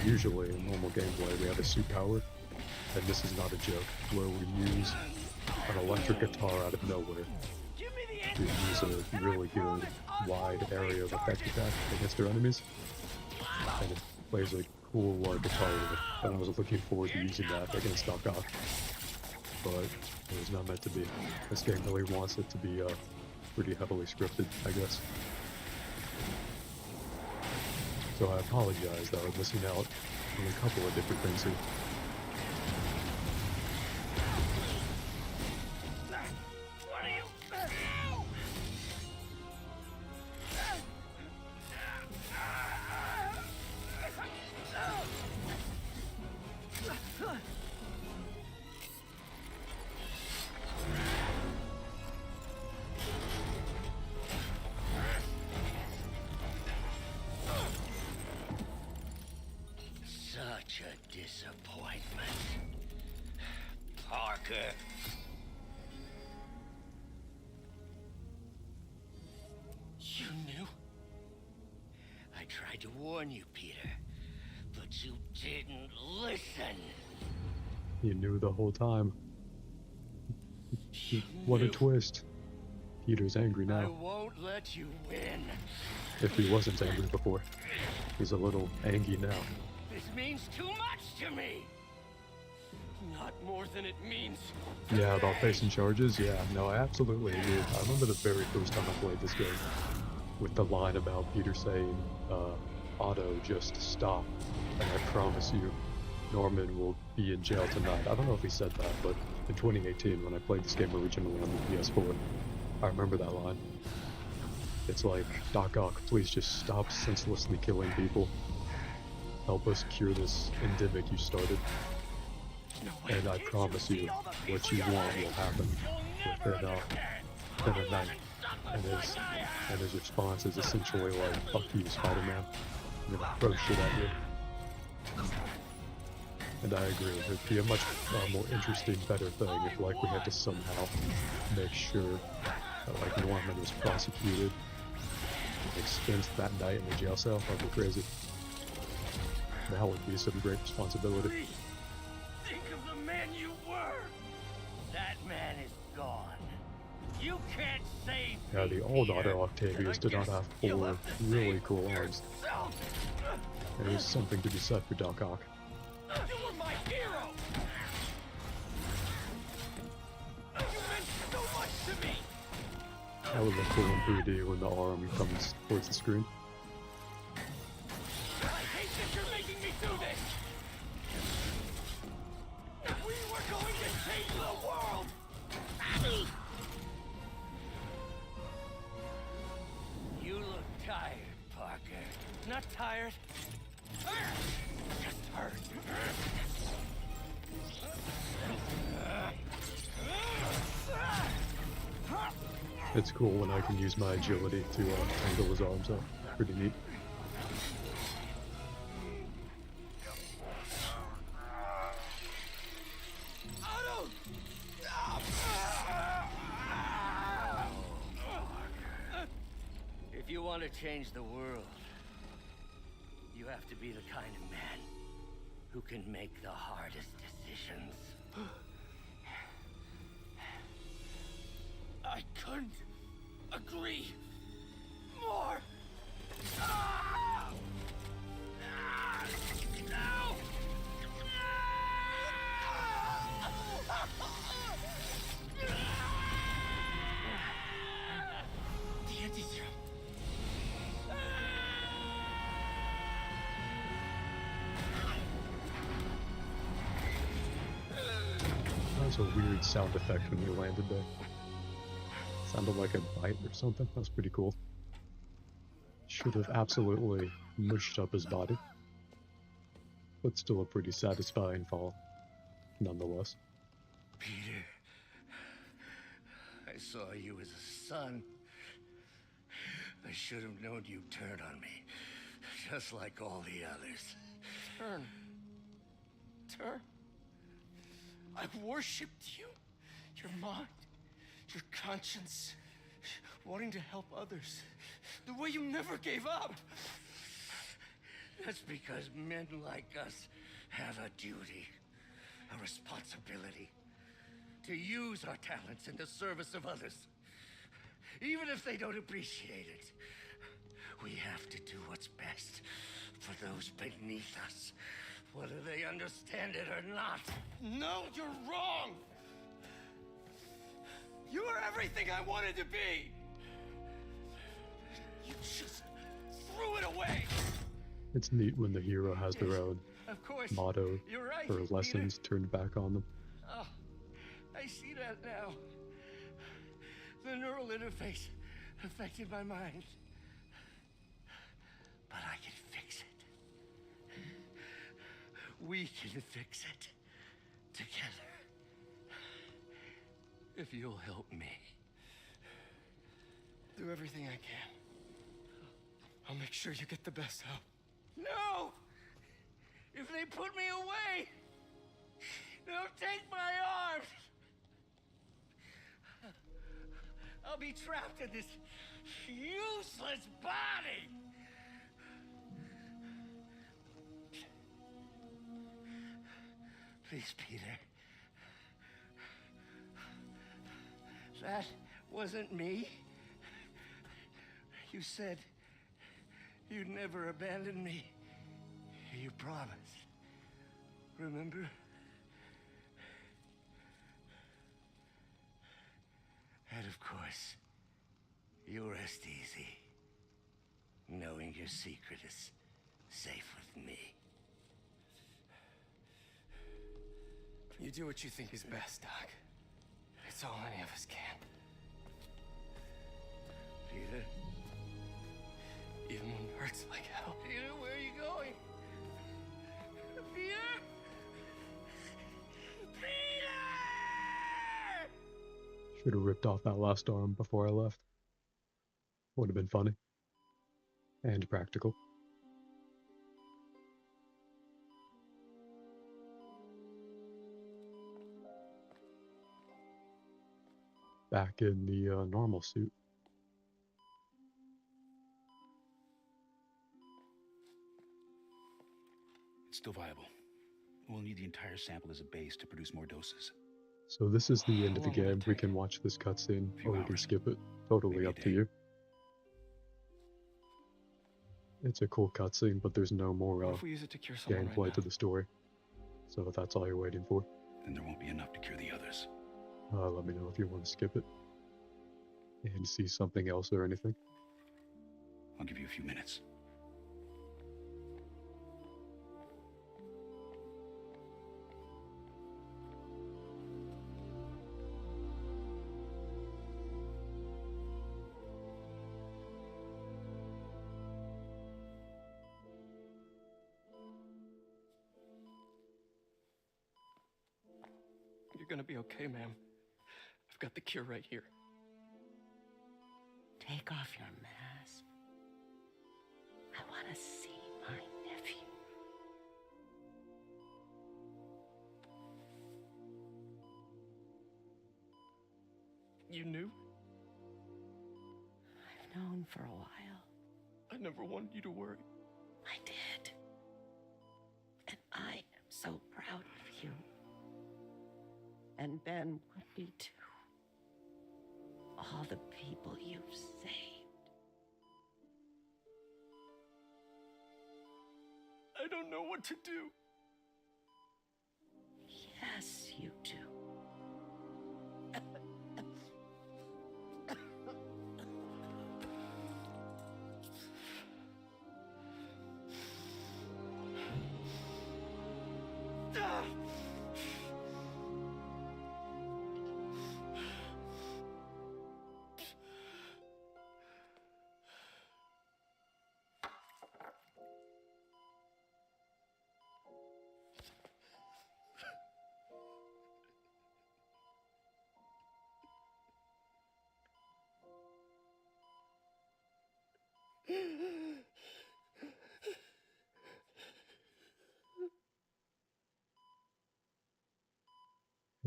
Usually in normal gameplay we have a suit power, and this is not a joke, where we use an electric guitar out of nowhere to use a really good wide area of effect attack against their enemies, and it plays a cool guitar riff, and I was looking forward to using that against Doc Ock, but it was not meant to be. This game really wants it to be pretty heavily scripted, I guess. So I apologize that I'm missing out on a couple of different things here. Such a disappointment. Parker. You knew? I tried to warn you, Peter, but you didn't listen. You knew the whole time. What a twist. Peter's angry I now. won't let you win. If he wasn't angry before. He's a little angry now. This means too much to me. Not more than it means. Yeah, about facing charges? Yeah, no, I absolutely agree. I remember the very first time I played this game with the line about Peter saying, Otto, just stop, and I promise you, Norman will be in jail tonight. I don't know if he said that, but in 2018, when I played this game originally on the PS4, I remember that line. It's like, Doc Ock, please just stop senselessly killing people. Help us cure this endemic you started. And I promise you, what you want will happen within a night. And his response is essentially like, fuck you, Spider-Man. I'm gonna throw shit at you. And I agree, it'd be a much more interesting, better thing if like we had to somehow make sure that like Norman was prosecuted and spent that night in the jail cell. That'd be crazy. That would be some great responsibility. Please, think of the man you were. That man is gone. You can't save Yeah, the old Otto Octavius did not have 4 really cool arms. There is something to be said for Doc Ock. You were my hero. You meant so much to me. That would look cool in 3D when the arm comes towards the screen. I hate that you're making me do this. We were going to change the world. You look tired, Parker. Not tired. Just hurt. It's cool when I can use my agility to angle his arms up. Pretty neat. Otto! Stop! If you want to change the world, you have to be the kind of man who can make the hardest decisions. I couldn't agree more. Ah! Ah! No! The anti-serum. That was a weird sound effect when you landed there. Sounded like a bite or something. That was pretty cool. Should have absolutely mushed up his body. But still a pretty satisfying fall, nonetheless. Peter, I saw you as a son. I should have known you'd turn on me, just like all the others. Turn? I've worshipped you. Your mind, your conscience, wanting to help others. The way you never gave up. That's because men like us have a duty, a responsibility, to use our talents in the service of others. Even if they don't appreciate it, we have to do what's best for those beneath us, whether they understand it or not. No, you're wrong. You are everything I wanted to be. You just threw it away. It's neat when the hero has their own Of course, motto you're right, or lessons turned back on them. Oh, I see that now. The neural interface affected my mind. But I can fix it. We can fix it together. If you'll help me. Do everything I can. I'll make sure you get the best help. No! If they put me away, they'll take my arms. I'll be trapped in this useless body. Please, Peter. That wasn't me. You said you'd never abandon me. You promised. Remember? of course. You rest easy, knowing your secret is safe with me. You do what you think is best, Doc. It's all any of us can. Peter? Even when it hurts like hell. Peter, where are you going? Peter? Peter! Should have ripped off that last arm before I left. Would have been funny. And practical. Back in the normal suit. It's still viable. We'll need the entire sample as a base to produce more doses. So this is the end of the game. We can watch this cutscene, or we can skip it. Totally up to you. It's a cool cutscene, but there's no more What if we use it to cure someone gameplay right to the story. So if that's all you're waiting for, Then there won't be enough to cure the others. let me know if you want to skip it. And see something else or anything. I'll give you a few minutes. You're gonna be okay, ma'am. I've got the cure right here. Take off your mask. I want to see my nephew. You knew? I've known for a while. I never wanted you to worry. I did. And I am so proud of you. And Ben would be too. All the people you've saved. I don't know what to do. Yes, you do.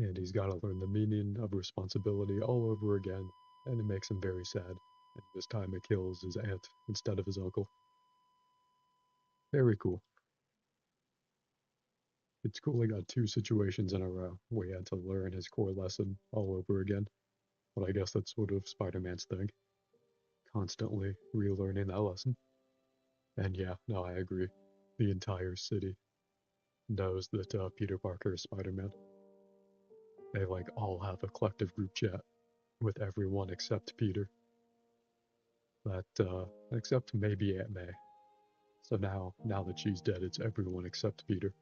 And he's got to learn the meaning of responsibility all over again, and it makes him very sad. And this time it kills his aunt instead of his uncle. Very cool. It's cool he got two situations in a row where he had to learn his core lesson all over again. But I guess that's sort of Spider-Man's thing. Constantly relearning that lesson. And yeah, no, I agree. The entire city knows that Peter Parker is Spider-Man. They like all have a collective group chat with everyone except Peter. Except maybe Aunt May. So now that she's dead, it's everyone except Peter.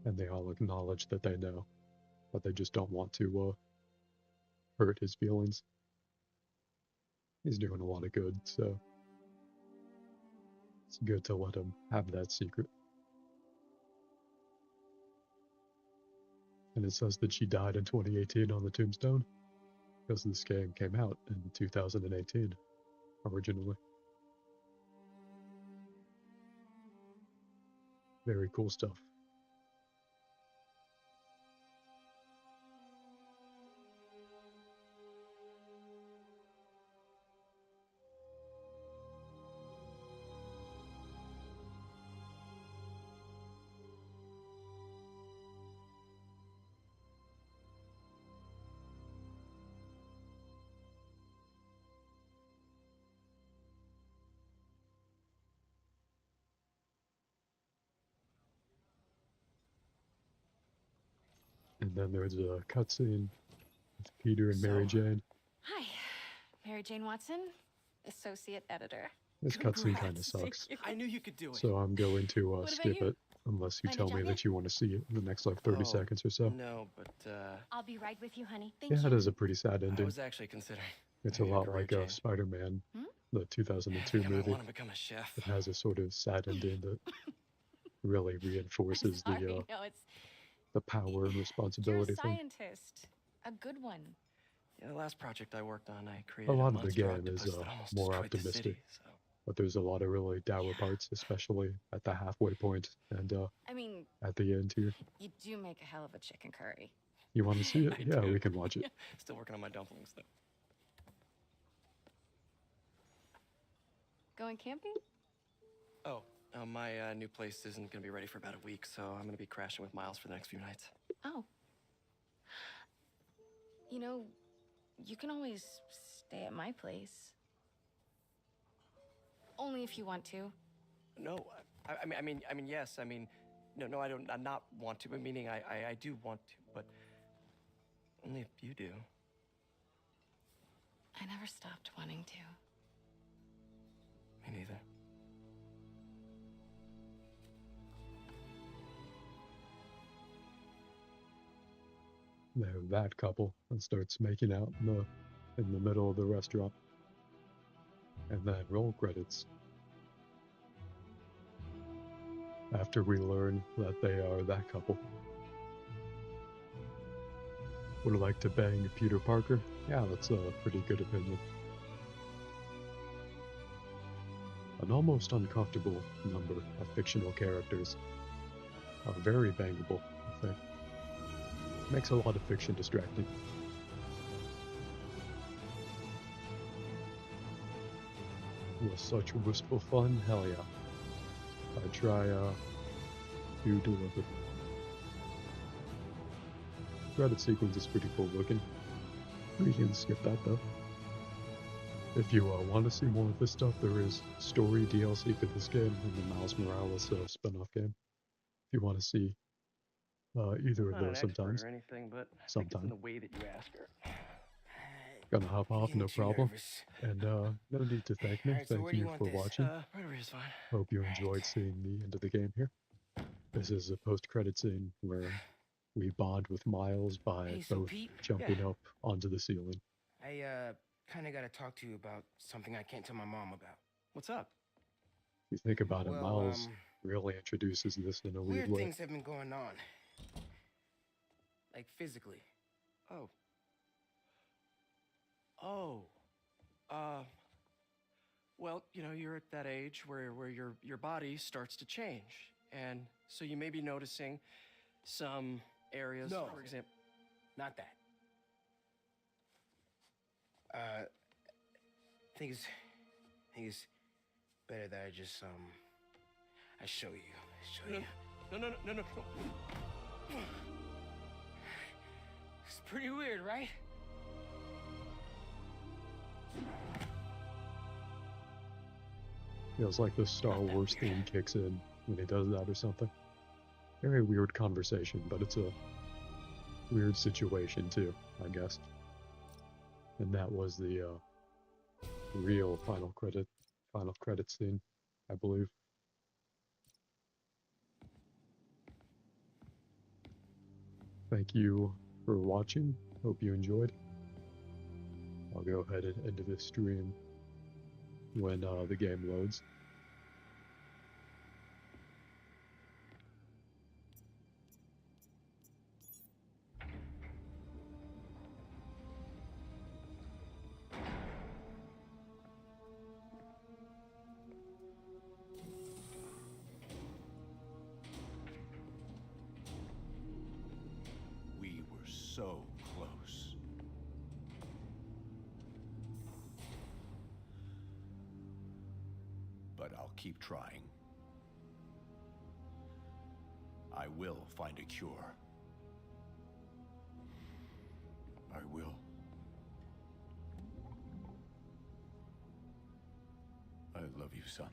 And they all acknowledge that they know, but they just don't want to hurt his feelings. He's doing a lot of good, so it's good to let him have that secret. And it says that she died in 2018 on the tombstone, because this game came out in 2018, originally. Very cool stuff. And then there's a cutscene with Peter and Mary Jane. Mary Jane Watson, associate editor. This cutscene kind Congrats, of sucks. thank you. I knew you could do it. So I'm going to What about skip you? it unless you Mind tell to me jump that you want to see it in the next like 30 Oh, seconds or so. No, but I'll be right with you, honey. Thank Yeah, you. it is a pretty sad I ending. was actually considering. It's a maybe lot career like change. Spider-Man, Hmm? the 2002 I think I might movie. want to become a chef. It has a sort of sad ending that really reinforces Sorry, the no, it's power and you're a responsibility thing. scientist, a good one. Yeah, the last project I worked on, I A created lot of the monster game octopus is that almost more destroyed the optimistic, city, so. but there's a lot of really dour parts, especially at the halfway point and I mean, at the end here. you do make a hell of a chicken curry. You want to see it? I Yeah, do. we can watch it. Still working on my dumplings, though. Going camping? Oh, my new place isn't gonna be ready for about a week, so I'm gonna be crashing with Miles for the next few nights. Oh. You know, you can always stay at my place. Only if you want to. No, I mean, yes. I mean, no, I don't. I not want to, but meaning I do want to, but only if you do. I never stopped wanting to. Me neither. There, that couple and starts making out in the middle of the restaurant, and then roll credits. After we learn that they are that couple. Would like to bang Peter Parker? Yeah, that's a pretty good opinion. An almost uncomfortable number of fictional characters are very bangable, I think. Makes a lot of fiction distracting. With such wistful fun, hell yeah. I try to deliver. Credit sequence is pretty cool looking. We can skip that though. If you want to see more of this stuff, there is story DLC for this game and the Miles Morales spin-off game. If you want to see either of I'm not those an expert sometimes. or anything, but I think it's Sometime. in the way that you ask her. Gonna hop off, no problem. And no need to thank me. Alright, so Thank where do you you want for this? watching. Right over here is fine. Hope you enjoyed seeing the end of the game here. This is a post-credit scene where we bond with Miles by Hey, so both Pete? jumping Yeah. up onto the ceiling. I kind of got to talk to you about something I can't tell my mom about. What's up? If you think about it, Well, Miles really introduces this in a weird Weird way. things have been going on. Like physically. Oh. Oh. Well, you know, you're at that age where your body starts to change. And so you may be noticing some areas, No. for example. Not that. I think it's better that I just I show you. No. It's pretty weird, right? Feels like the Star Wars theme kicks in when he does that or something. Very weird conversation, but it's a weird situation too, I guess. And that was the real final credit scene, I believe. Thank you for watching. Hope you enjoyed. I'll go ahead and end this stream when the game loads. We were so close. But I'll keep trying. I will find a cure. I will. I love you, son.